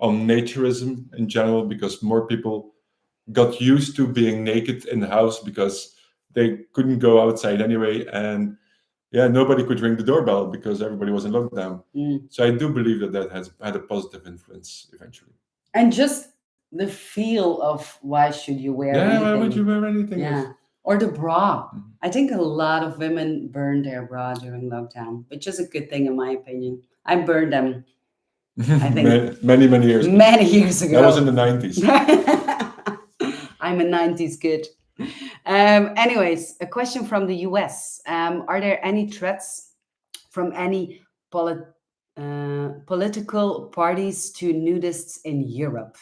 A: naturism in general, because more people got used to being naked in the house because they couldn't go outside anyway, and nobody could ring the doorbell because everybody was in lockdown. So I do believe that has had a positive influence eventually.
B: And just the feel of why should you wear anything?
A: Why would you wear anything?
B: Or the bra. I think a lot of women burned their bra during lockdown, which is a good thing in my opinion. I burned them, I think.
A: many years ago.
B: Many years ago.
A: That was in the 90s.
B: I'm a 90s kid. Anyways, a question from the US. Are there any threats from any political parties to nudists in Europe?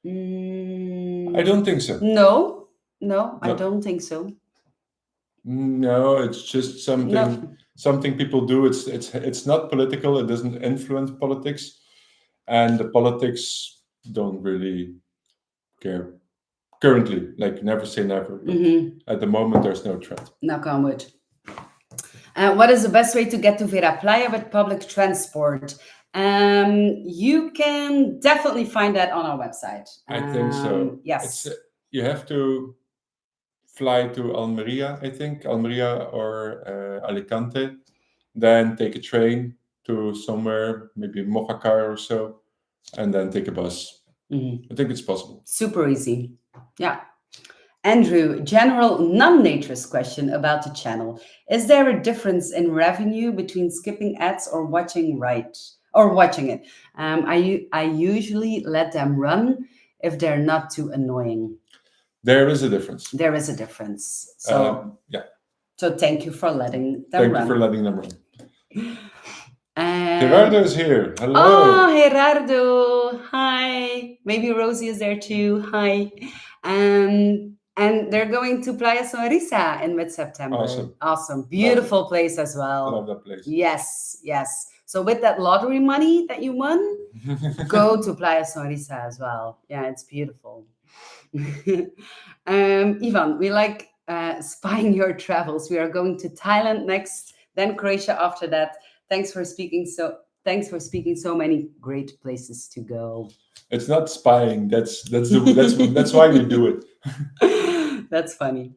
A: I don't think so.
B: No, no, I
A: No.
B: don't think so.
A: No, it's just something people do. It's not political. It doesn't influence politics, and the politics don't really care currently. Like never say never. But at the moment, there's no threat.
B: Knock on wood. What is the best way to get to Vera Playa with public transport? You can definitely find that on our website.
A: I think so.
B: Yes.
A: You have to fly to Almeria, I think, Almeria or Alicante, then take a train to somewhere, maybe Mojacar or so, and then take a bus. I think it's possible.
B: Super easy. Yeah. Andrew, general non-naturist question about the channel. Is there a difference in revenue between skipping ads or watching it? I usually let them run if they're not too annoying.
A: There is a difference.
B: There is a difference. So
A: yeah.
B: So thank you for letting them
A: Thank
B: run.
A: you for letting them run. Gerardo is here. Hello.
B: Oh, Gerardo. Hi. Maybe Rosie is there too. Hi. And they're going to Playa Sonrisa in mid-September. Awesome. Beautiful place as well.
A: I love that place.
B: Yes, yes. So with that lottery money that you won, go to Playa Sonrisa as well. Yeah, it's beautiful. Ivan, we like spying your travels. We are going to Thailand next, then Croatia after that. Thanks for speaking so many great places to go.
A: It's not spying. That's why we do
B: it. That's funny.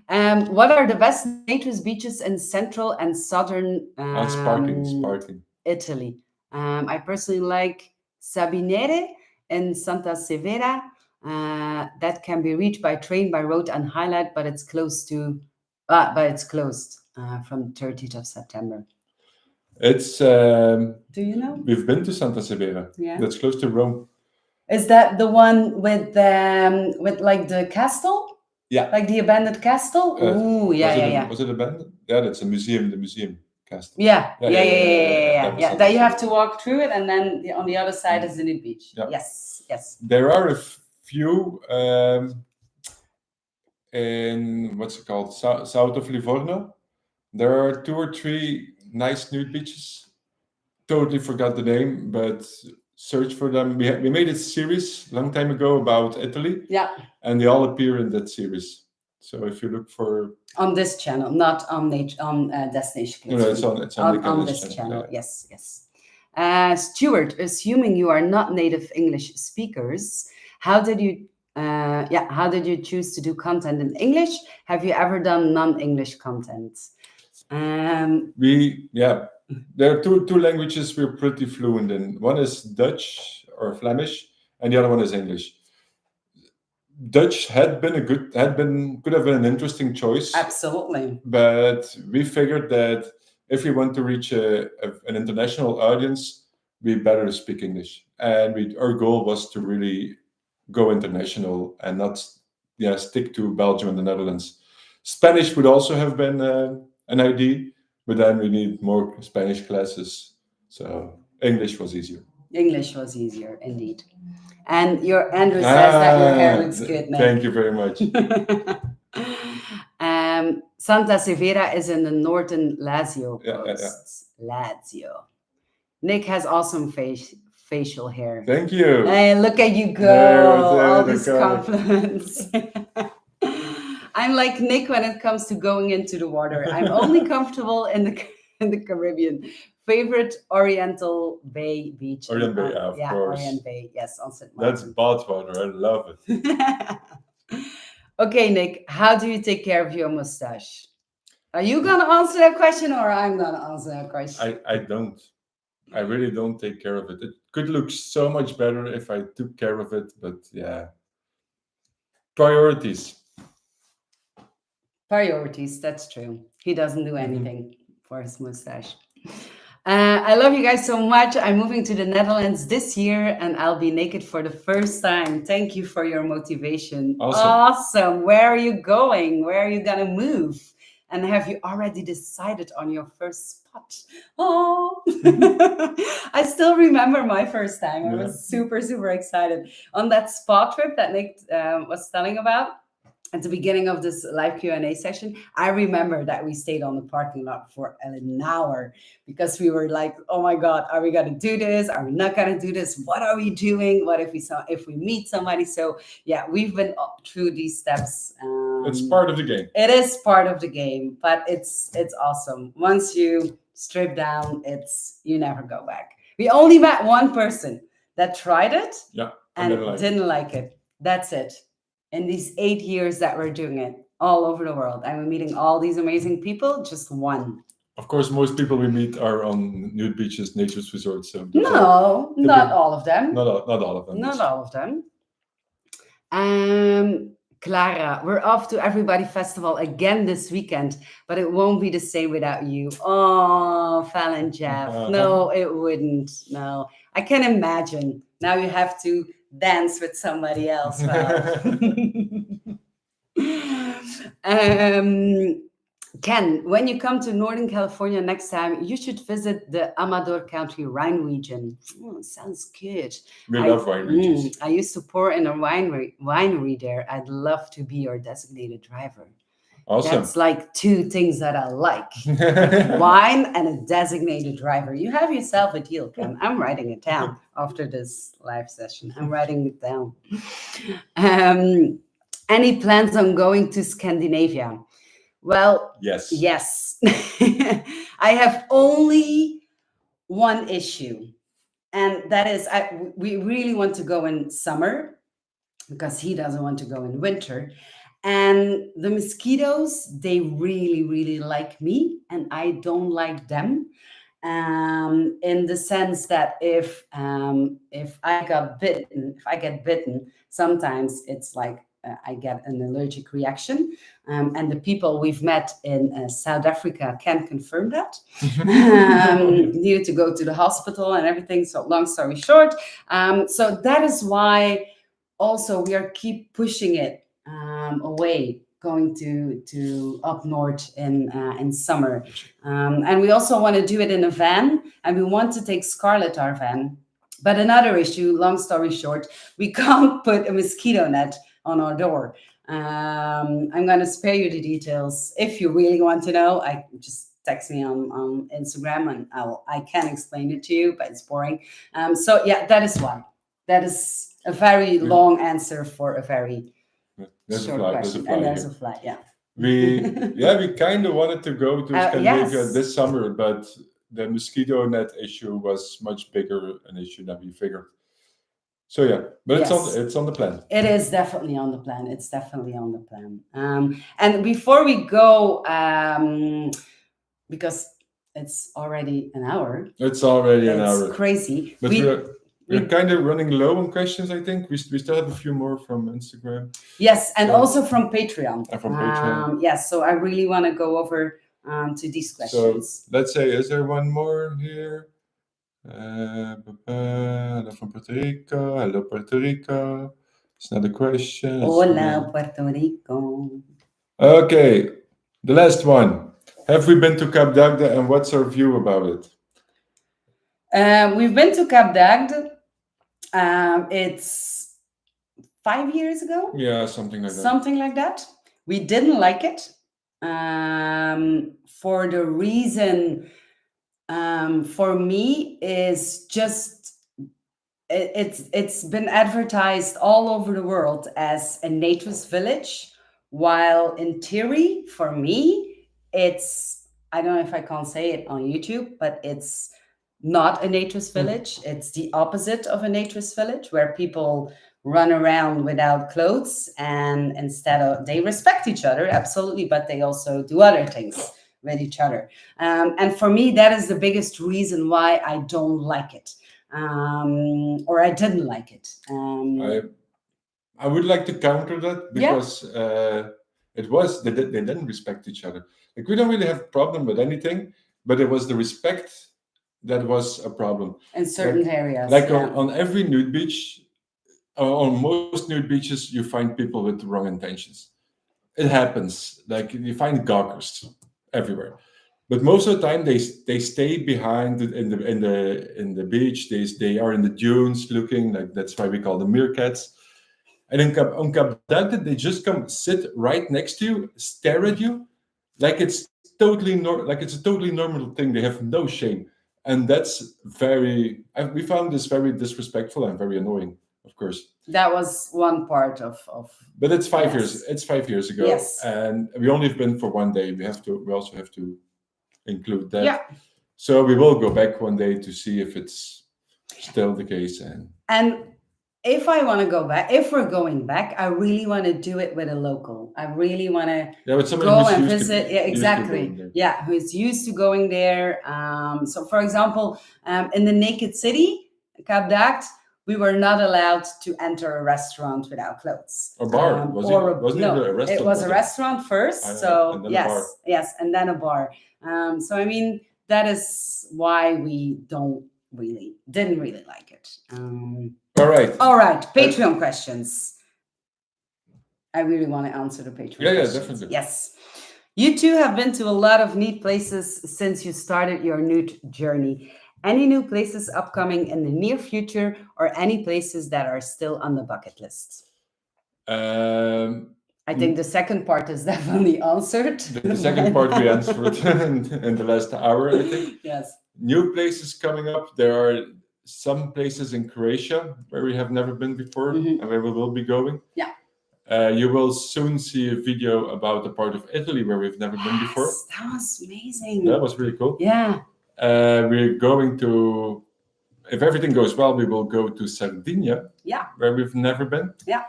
B: What are the best naturist beaches in central and southern
A: sparkling
B: Italy? I personally like Sabinere in Santa Severa. That can be reached by train, by road, and highlight, but it's closed from 30th of September.
A: It's
B: do you know?
A: We've been to Santa Severa.
B: Yeah,
A: that's close to Rome.
B: Is that the one with like the castle?
A: Yeah,
B: like the abandoned castle. Ooh, yeah.
A: Was it abandoned? Yeah, that's a museum. The museum castle.
B: Yeah. That you have to walk through it, and then on the other side is the new beach. Yeah. Yes.
A: There are a few in what's it called, south of Livorno. There are 2 or 3 nice nude beaches. Totally forgot the name, but search for them. We made a series a long time ago about Italy.
B: Yeah.
A: And they all appear in that series. So if you look for
B: on this channel, not on Destination.
A: No, it's on
B: this channel. Yeah. Yes. Stuart, assuming you are not native English speakers, how did you choose to do content in English? Have you ever done non-English content?
A: There are two languages we're pretty fluent in. One is Dutch or Flemish, and the other one is English. Dutch could have been an interesting choice.
B: Absolutely.
A: But we figured that if we want to reach an international audience, we better speak English. And our goal was to really go international and not stick to Belgium and the Netherlands. Spanish would also have been an idea, but then we need more Spanish classes. So English was easier.
B: English was easier, indeed. And Andrew says that your hair looks good now.
A: Thank you very much.
B: Santa Severa is in the northern Lazio coast. Lazio. Nick has awesome facial hair.
A: Thank you.
B: Hey, look at you go. All these compliments. I'm like Nick when it comes to going into the water. I'm only comfortable in the Caribbean. Favorite Oriental Bay beach?
A: Orient Bay, of course.
B: Orient Bay, yes, on St. Martin.
A: That's bathwater. I love it.
B: Okay, Nick, how do you take care of your mustache? Are you going to answer that question, or I'm going to answer that question?
A: I don't. I really don't take care of it. It could look so much better if I took care of it, but yeah. Priorities,
B: that's true. He doesn't do anything for his mustache. I love you guys so much. I'm moving to the Netherlands this year and I'll be naked for the first time. Thank you for your motivation.
A: Awesome.
B: Awesome. Where are you going? Where are you going to move? And have you already decided on your first spot? Oh, I still remember my first time. I
A: Yeah.
B: was super, super excited on that spa trip that Nick was telling about. At the beginning of this live Q&A session, I remember that we stayed on the parking lot for an hour because we were like, oh my God, are we going to do this? Are we not going to do this? What are we doing? What if we meet somebody? So yeah, we've been through these steps.
A: It's part of the game.
B: It is part of the game, but it's awesome. Once you strip down, you never go back. We only met one person that tried it and didn't like it. That's it. In these 8 years that we're doing it all over the world, and we're meeting all these amazing people, just one.
A: Of course, most people we meet are on nude beaches, naturist resorts. So
B: no, not all of them.
A: Not all of them.
B: Not all of them. Clara, we're off to Everybody Festival again this weekend, but it won't be the same without you. Oh, Fallon Jeff. No, it wouldn't. No, I can imagine. Now you have to dance with somebody else. Ken, when you come to Northern California next time, you should visit the Amador County wine region. Sounds good.
A: We love wine regions.
B: I used to pour in a winery there. I'd love to be your designated driver.
A: Awesome.
B: That's like two things that I like. Wine and a designated driver. You have yourself a deal, Ken. I'm writing it down after this live session. I'm writing it down. Any plans on going to Scandinavia? Well, yes. I have only one issue, and that is we really want to go in summer because he doesn't want to go in winter. And the mosquitoes, they really, really like me, and I don't like them. In the sense that if I get bitten, sometimes it's like I get an allergic reaction. And the people we've met in South Africa can confirm that. Needed to go to the hospital and everything. So long story short, so that is why also we keep pushing it away, going to up north in summer. And we also want to do it in a van, and we want to take Scarlett, our van. But another issue, long story short, we can't put a mosquito net on our door. I'm going to spare you the details. If you really want to know, I just text me on Instagram and I can explain it to you, but it's boring. So yeah, that is why. That is a very long answer for a very short question. And there's a flight, yeah.
A: We kind of wanted to go to Scandinavia this summer, but the mosquito net issue was much bigger an issue than we figured. So yeah, but it's on the plan.
B: It is definitely on the plan. It's definitely on the plan. And before we go, because it's already an hour.
A: It's already an hour.
B: It's crazy.
A: But we're kind of running low on questions, I think. We still have a few more from Instagram.
B: Yes, and also from Patreon.
A: And from Patreon.
B: Yes, so I really want to go over to these questions.
A: So let's say, is there one more here? Hello from Puerto Rico. Hello, Puerto Rico. It's not a question.
B: Hola, Puerto Rico.
A: Okay, the last one. Have we been to Cap d'Agde, and what's our view about it?
B: We've been to Cap d'Agde. It's 5 years ago.
A: Yeah, something like that.
B: Something like that. We didn't like it for the reason. For me, is just it's been advertised all over the world as a naturist village, while in theory, for me, it's, I don't know if I can't say it on YouTube, but it's not a naturist village. It's the opposite of a naturist village, where people run around without clothes, and they respect each other, absolutely, but they also do other things with each other. And for me, that is the biggest reason why I don't like it, or I didn't like it.
A: I would like to counter that, because they didn't respect each other. Like, we don't really have a problem with anything, but it was the respect that was a problem.
B: in certain areas.
A: Like
B: Yeah.
A: on every nude beach, on most nude beaches, you find people with the wrong intentions. It happens. Like you find gawkers everywhere. But most of the time, they stay behind in the beach. They are in the dunes looking like that's why we call them meerkats. And on Cap d'Agde, they just come sit right next to you, stare at you, like it's a totally normal thing. They have no shame, and that's we found this very disrespectful and very annoying, of course.
B: That was one part of
A: But it's 5 years.
B: Yes.
A: It's 5 years ago,
B: Yes.
A: and we only have been for one day. We also have to include that.
B: Yeah.
A: So we will go back one day to see if it's still the case.
B: And if I want to go back, if we're going back, I really want to do it with a local. I really want to
A: with somebody
B: go
A: who's
B: and
A: used to-
B: visit. Yeah,
A: used to
B: exactly.
A: going there.
B: Yeah, who's used to going there. So, for example, in the Naked City, Cap d'Agde, we were not allowed to enter a restaurant without clothes.
A: Or bar. Wasn't
B: no,
A: it a restaurant?
B: it was a restaurant first. So
A: and then a bar.
B: yes, and then a bar. So I mean, that is why we didn't really like it.
A: All right.
B: Patreon questions. I really want to answer the Patreon
A: Yeah,
B: questions.
A: definitely.
B: Yes. You two have been to a lot of neat places since you started your nude journey. Any new places upcoming in the near future, or any places that are still on the bucket list? I think the second part is definitely answered.
A: The second part we answered in the last hour, I think.
B: Yes.
A: New places coming up. There are some places in Croatia where we have never been before,
B: Mhm.
A: and where we will be going.
B: Yeah.
A: You will soon see a video about the part of Italy where we've never been before.
B: Yes, that was amazing.
A: That was really cool.
B: Yeah.
A: We're going to, if everything goes well, we will go to Sardinia,
B: Yeah.
A: where we've never been.
B: Yeah.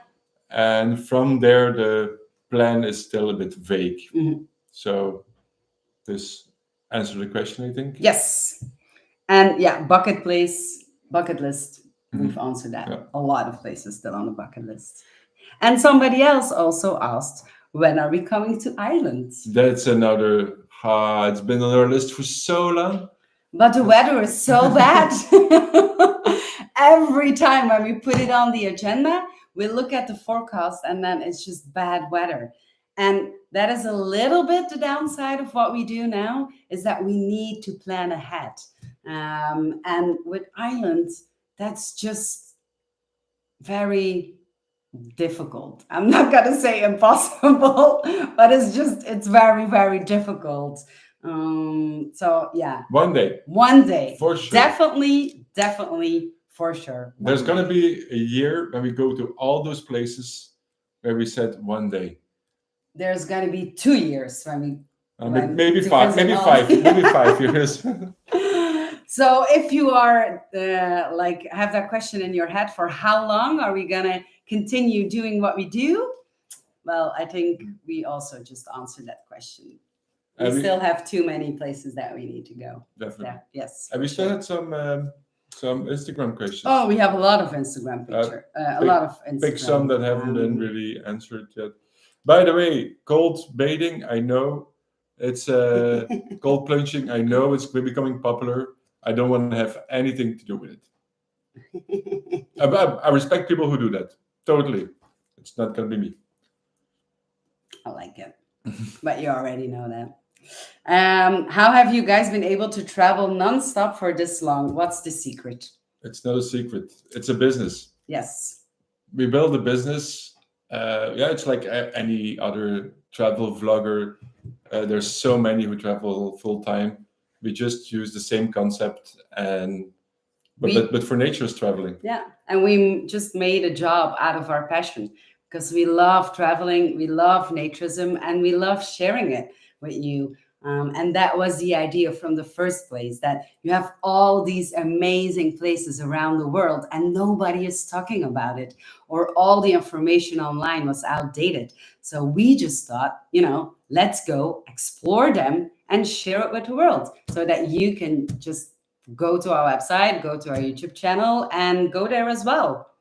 A: And from there, the plan is still a bit vague.
B: Mhm.
A: So this answers the question, I think.
B: Yes. And yeah, bucket list. We've answered that.
A: Yeah.
B: A lot of places still on the bucket list. And somebody else also asked, when are we coming to Ireland?
A: That's another. It's been on our list for so long.
B: But the weather is so bad. Every time when we put it on the agenda, we look at the forecast and then it's just bad weather. And that is a little bit the downside of what we do now, is that we need to plan ahead. And with Ireland, that's just very difficult. I'm not going to say impossible, but it's very, very difficult. So yeah,
A: One day, for sure.
B: Definitely for sure.
A: There's going to be a year when we go to all those places where we said one day.
B: There's going to be 2 years when we
A: maybe
B: to
A: five,
B: visit
A: maybe
B: all-
A: five, maybe 5 years.
B: So if you are have that question in your head, for how long are we going to continue doing what we do? Well, I think we also just answered that question. We still have too many places that we need to go.
A: Definitely.
B: Yeah, yes.
A: And we still had some Instagram questions.
B: Oh, we have a lot of Instagram picture. A lot of Instagram.
A: Pick some that haven't been really answered yet. By the way, cold bathing, I know. It's cold plunging, I know it's becoming popular. I don't want to have anything to do with it. I respect people who do that. Totally. It's not going to be me.
B: I like it. But you already know that. How have you guys been able to travel nonstop for this long? What's the secret?
A: It's not a secret. It's a business.
B: Yes.
A: We build a business. It's like any other travel vlogger. There's so many who travel full time. We just use the same concept, but for Naturist traveling.
B: Yeah, and we just made a job out of our passion, because we love traveling, we love Naturism, and we love sharing it with you. And that was the idea from the first place, that you have all these amazing places around the world and nobody is talking about it, or all the information online was outdated. So we just thought, let's go explore them and share it with the world, so that you can just go to our website, go to our YouTube channel, and go there as well.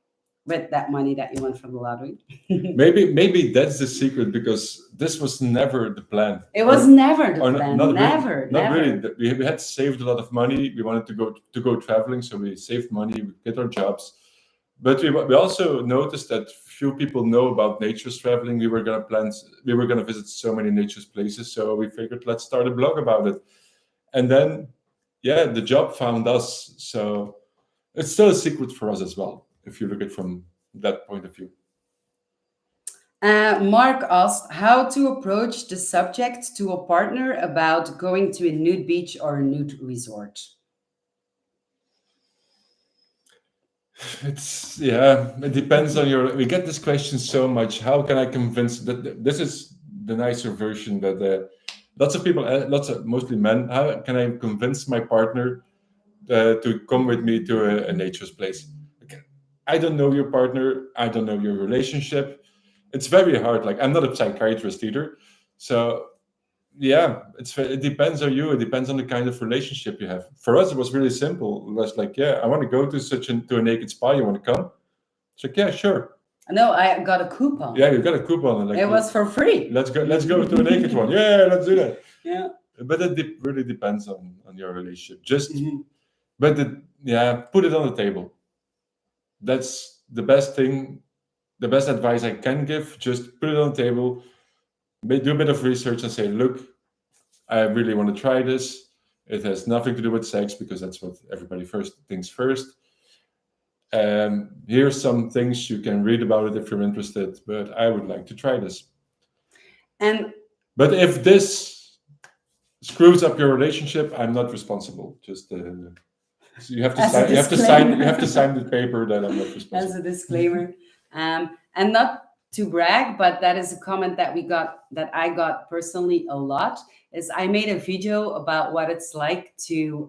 B: with that money that you won from the lottery.
A: Maybe that's the secret, because this was never the plan.
B: It was never the
A: Or
B: plan.
A: not
B: Never,
A: really, not
B: never.
A: really. We had saved a lot of money. We wanted to go traveling, so we saved money. We get our jobs, but we also noticed that few people know about Naturist traveling. We were gonna visit so many Naturist places, so we figured, let's start a blog about it. And then, yeah, the job found us. So it's still a secret for us as well, if you look at it from that point of view.
B: Mark asked how to approach the subject to a partner about going to a nude beach or a nude resort.
A: It depends on your. We get this question so much. How can I convince that this is the nicer version that lots of people, mostly men. How can I convince my partner to come with me to a nature's place? Okay. I don't know your partner. I don't know your relationship. It's very hard. Like, I'm not a psychiatrist either, so yeah, it depends on you. It depends on the kind of relationship you have. For us, it was really simple. It was like, yeah, I want to go to a naked spa. You want to come? It's like, yeah, sure.
B: No, I got a coupon.
A: Yeah, you got a coupon. And like,
B: it was for free.
A: Let's go to a naked one. Yeah, let's do that.
B: Yeah.
A: But it really depends on your relationship. Put it on the table. That's the best thing. The best advice I can give. Just put it on the table. Do a bit of research and say, look, I really want to try this. It has nothing to do with sex, because that's what everybody thinks first. Here's some things you can read about it if you're interested, but I would like to try this. But if this screws up your relationship, I'm not responsible. Just so you have to sign the paper that I'm not responsible.
B: As a disclaimer, and not to brag, but that is a comment that I got personally a lot. Is I made a video about what it's like to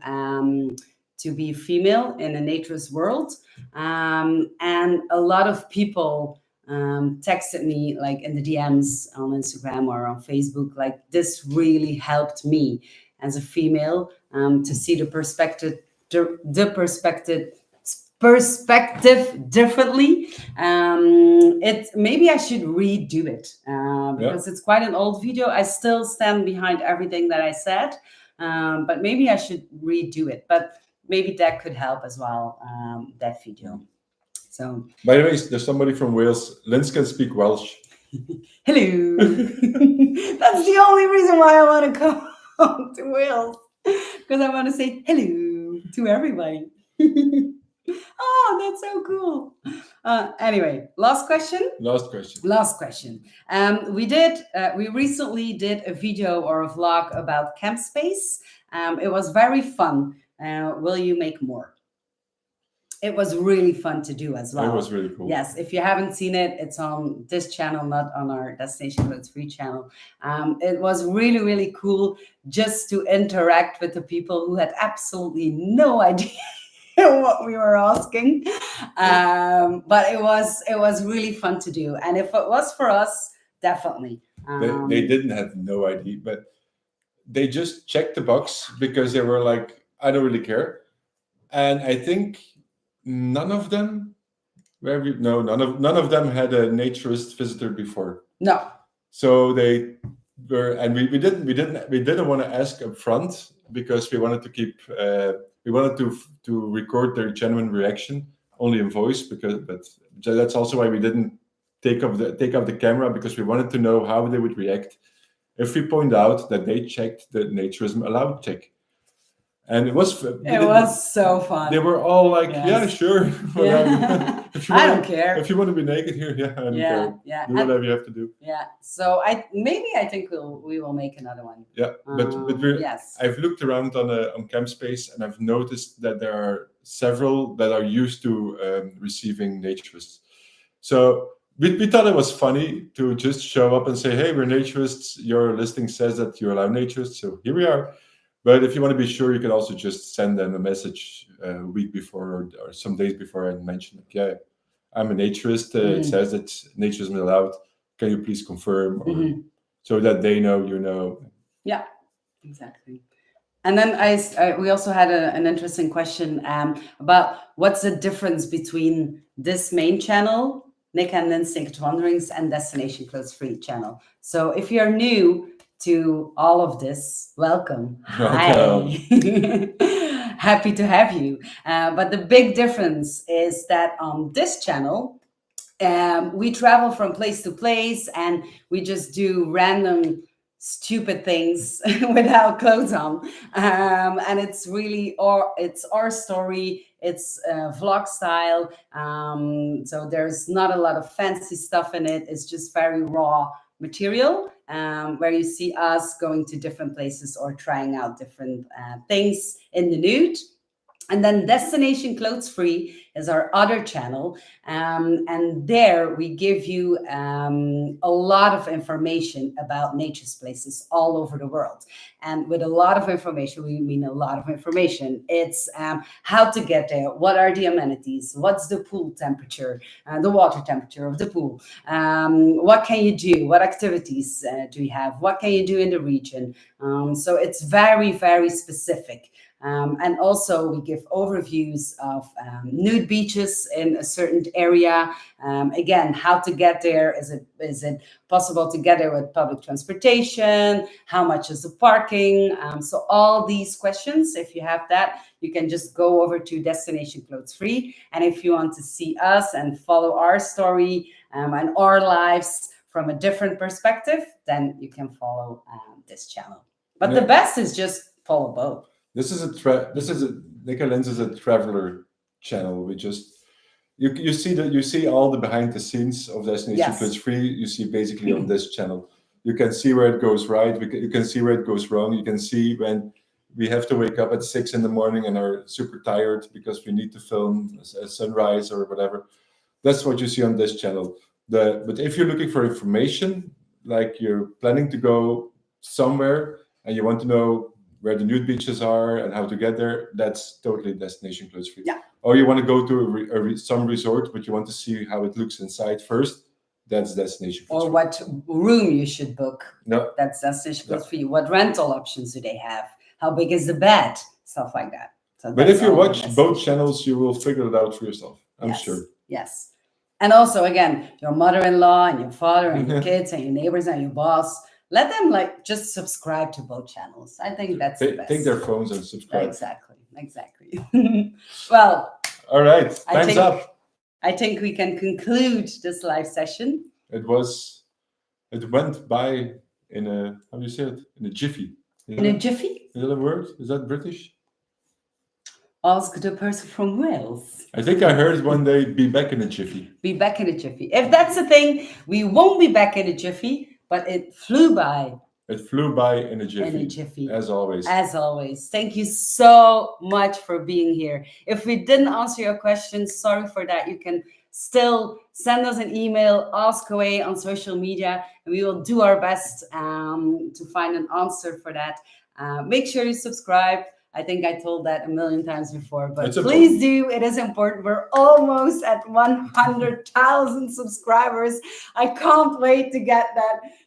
B: be female in a naturist world, and a lot of people texted me, like in the DMs on Instagram or on Facebook, like, this really helped me as a female to see the perspective differently. Maybe I should redo it because it's quite an old video. I still stand behind everything that I said, but maybe I should redo it. But maybe that could help as well, that video. So,
A: by the way, there's somebody from Wales. Lens can speak Welsh.
B: Hello. That's the only reason why I want to come to Wales, because I want to say hello to everybody. Oh, that's so cool. Anyway, last question. We recently did a video or a vlog about camp space. It was very fun. Will you make more? It was really fun to do as well.
A: It was really cool.
B: Yes, if you haven't seen it, it's on this channel, not on our Destination Roads Free channel. It was really, really cool just to interact with the people who had absolutely no idea what we were asking, but it was really fun to do. And if it was for us, definitely.
A: They didn't have no idea, but they just checked the box because they were like, I don't really care. And I think none of them had a naturist visitor before.
B: No.
A: So they were, and we didn't want to ask up front, because we wanted to keep we wanted to record their genuine reaction only in voice, but that's also why we didn't take off the camera, because we wanted to know how they would react if we point out that they checked the Naturism allowed check. And it was
B: so fun.
A: They were all like, yeah, sure.
B: Yeah. I don't care.
A: If you want to be naked here, I don't care.
B: Yeah.
A: Do whatever you have to do.
B: Yeah. So I think we will make another one.
A: Yeah, but I've looked around on Camp Space, and I've noticed that there are several that are used to receiving naturists. So we thought it was funny to just show up and say, hey, we're naturists. Your listing says that you allow naturists, so here we are. But if you want to be sure, you can also just send them a message a week before or some days before and mention, like, yeah, I'm a naturist. It says that naturism is allowed. Can you please confirm? Or, so that they know you know.
B: Yeah, exactly. And then we also had an interesting question about what's the difference between this main channel, Nick and Lynn's Naked Wanderings, and Destination Clothes Free channel. So if you're new to all of this, welcome.
A: Welcome.
B: Hi. Happy to have you. But the big difference is that on this channel, we travel from place to place and we just do random stupid things without clothes on, and it's really it's our story. It's vlog style, so there's not a lot of fancy stuff in it. It's just very raw material, where you see us going to different places or trying out different things in the nude. And then Destination Clothes Free is our other channel. And there we give you a lot of information about nature's places all over the world. And with a lot of information, we mean a lot of information. It's how to get there, what are the amenities, what's the pool temperature, the water temperature of the pool, what can you do, what activities do you have, what can you do in the region. So it's very, very specific. And also we give overviews of nude beaches in a certain area. Again, how to get there. Is it possible to get there with public transportation? How much is the parking? So all these questions, if you have that, you can just go over to Destination Clothes Free. And if you want to see us and follow our story and our lives from a different perspective, then you can follow this channel. But the best is just follow both.
A: This is Nick and Lynn's is a traveler channel. We just you see all the behind the scenes of Destination Clothes Free. You see basically on this channel. You can see where it goes right. You can see where it goes wrong. You can see when we have to wake up at 6 in the morning and are super tired because we need to film a sunrise or whatever. That's what you see on this channel. But if you're looking for information, like you're planning to go somewhere and you want to know where the nude beaches are and how to get there, that's totally Destination Clothes Free.
B: Yeah.
A: Or you want to go to some resort, but you want to see how it looks inside first, that's Destination Clothes Free.
B: Or what room you should book.
A: No.
B: That's Destination Clothes Free. What rental options do they have? How big is the bed? Stuff like that. So
A: but if you watch both channels, you will figure it out for yourself. I'm sure.
B: Yes. And also, again, your mother-in-law and your father and your kids and your neighbors and your boss, let them just subscribe to both channels. I think that's the best.
A: Take their phones and subscribe.
B: Exactly. Well.
A: All right. Time's up.
B: I think we can conclude this live session.
A: It went by in a, how do you say it? In a jiffy.
B: A jiffy?
A: Is that a word? Is that British?
B: Ask the person from Wales.
A: I think I heard one day, be back in a jiffy.
B: Be back in a jiffy. If that's the thing, we won't be back in a jiffy, but it flew by.
A: It flew by in a jiffy.
B: In a jiffy.
A: As always.
B: As always. Thank you so much for being here. If we didn't answer your questions, sorry for that. You can still send us an email, ask away on social media, and we will do our best to find an answer for that. Make sure you subscribe. I think I told that a million times before, but please do. It is important. We're almost at 100,000 subscribers. I can't wait to get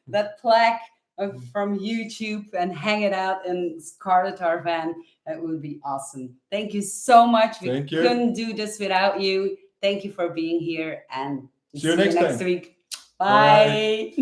B: that plaque from YouTube and hang it out in Scarlett our van. That would be awesome. Thank you so much. We couldn't do this without you. Thank you for being here, and
A: see you next
B: week. Bye.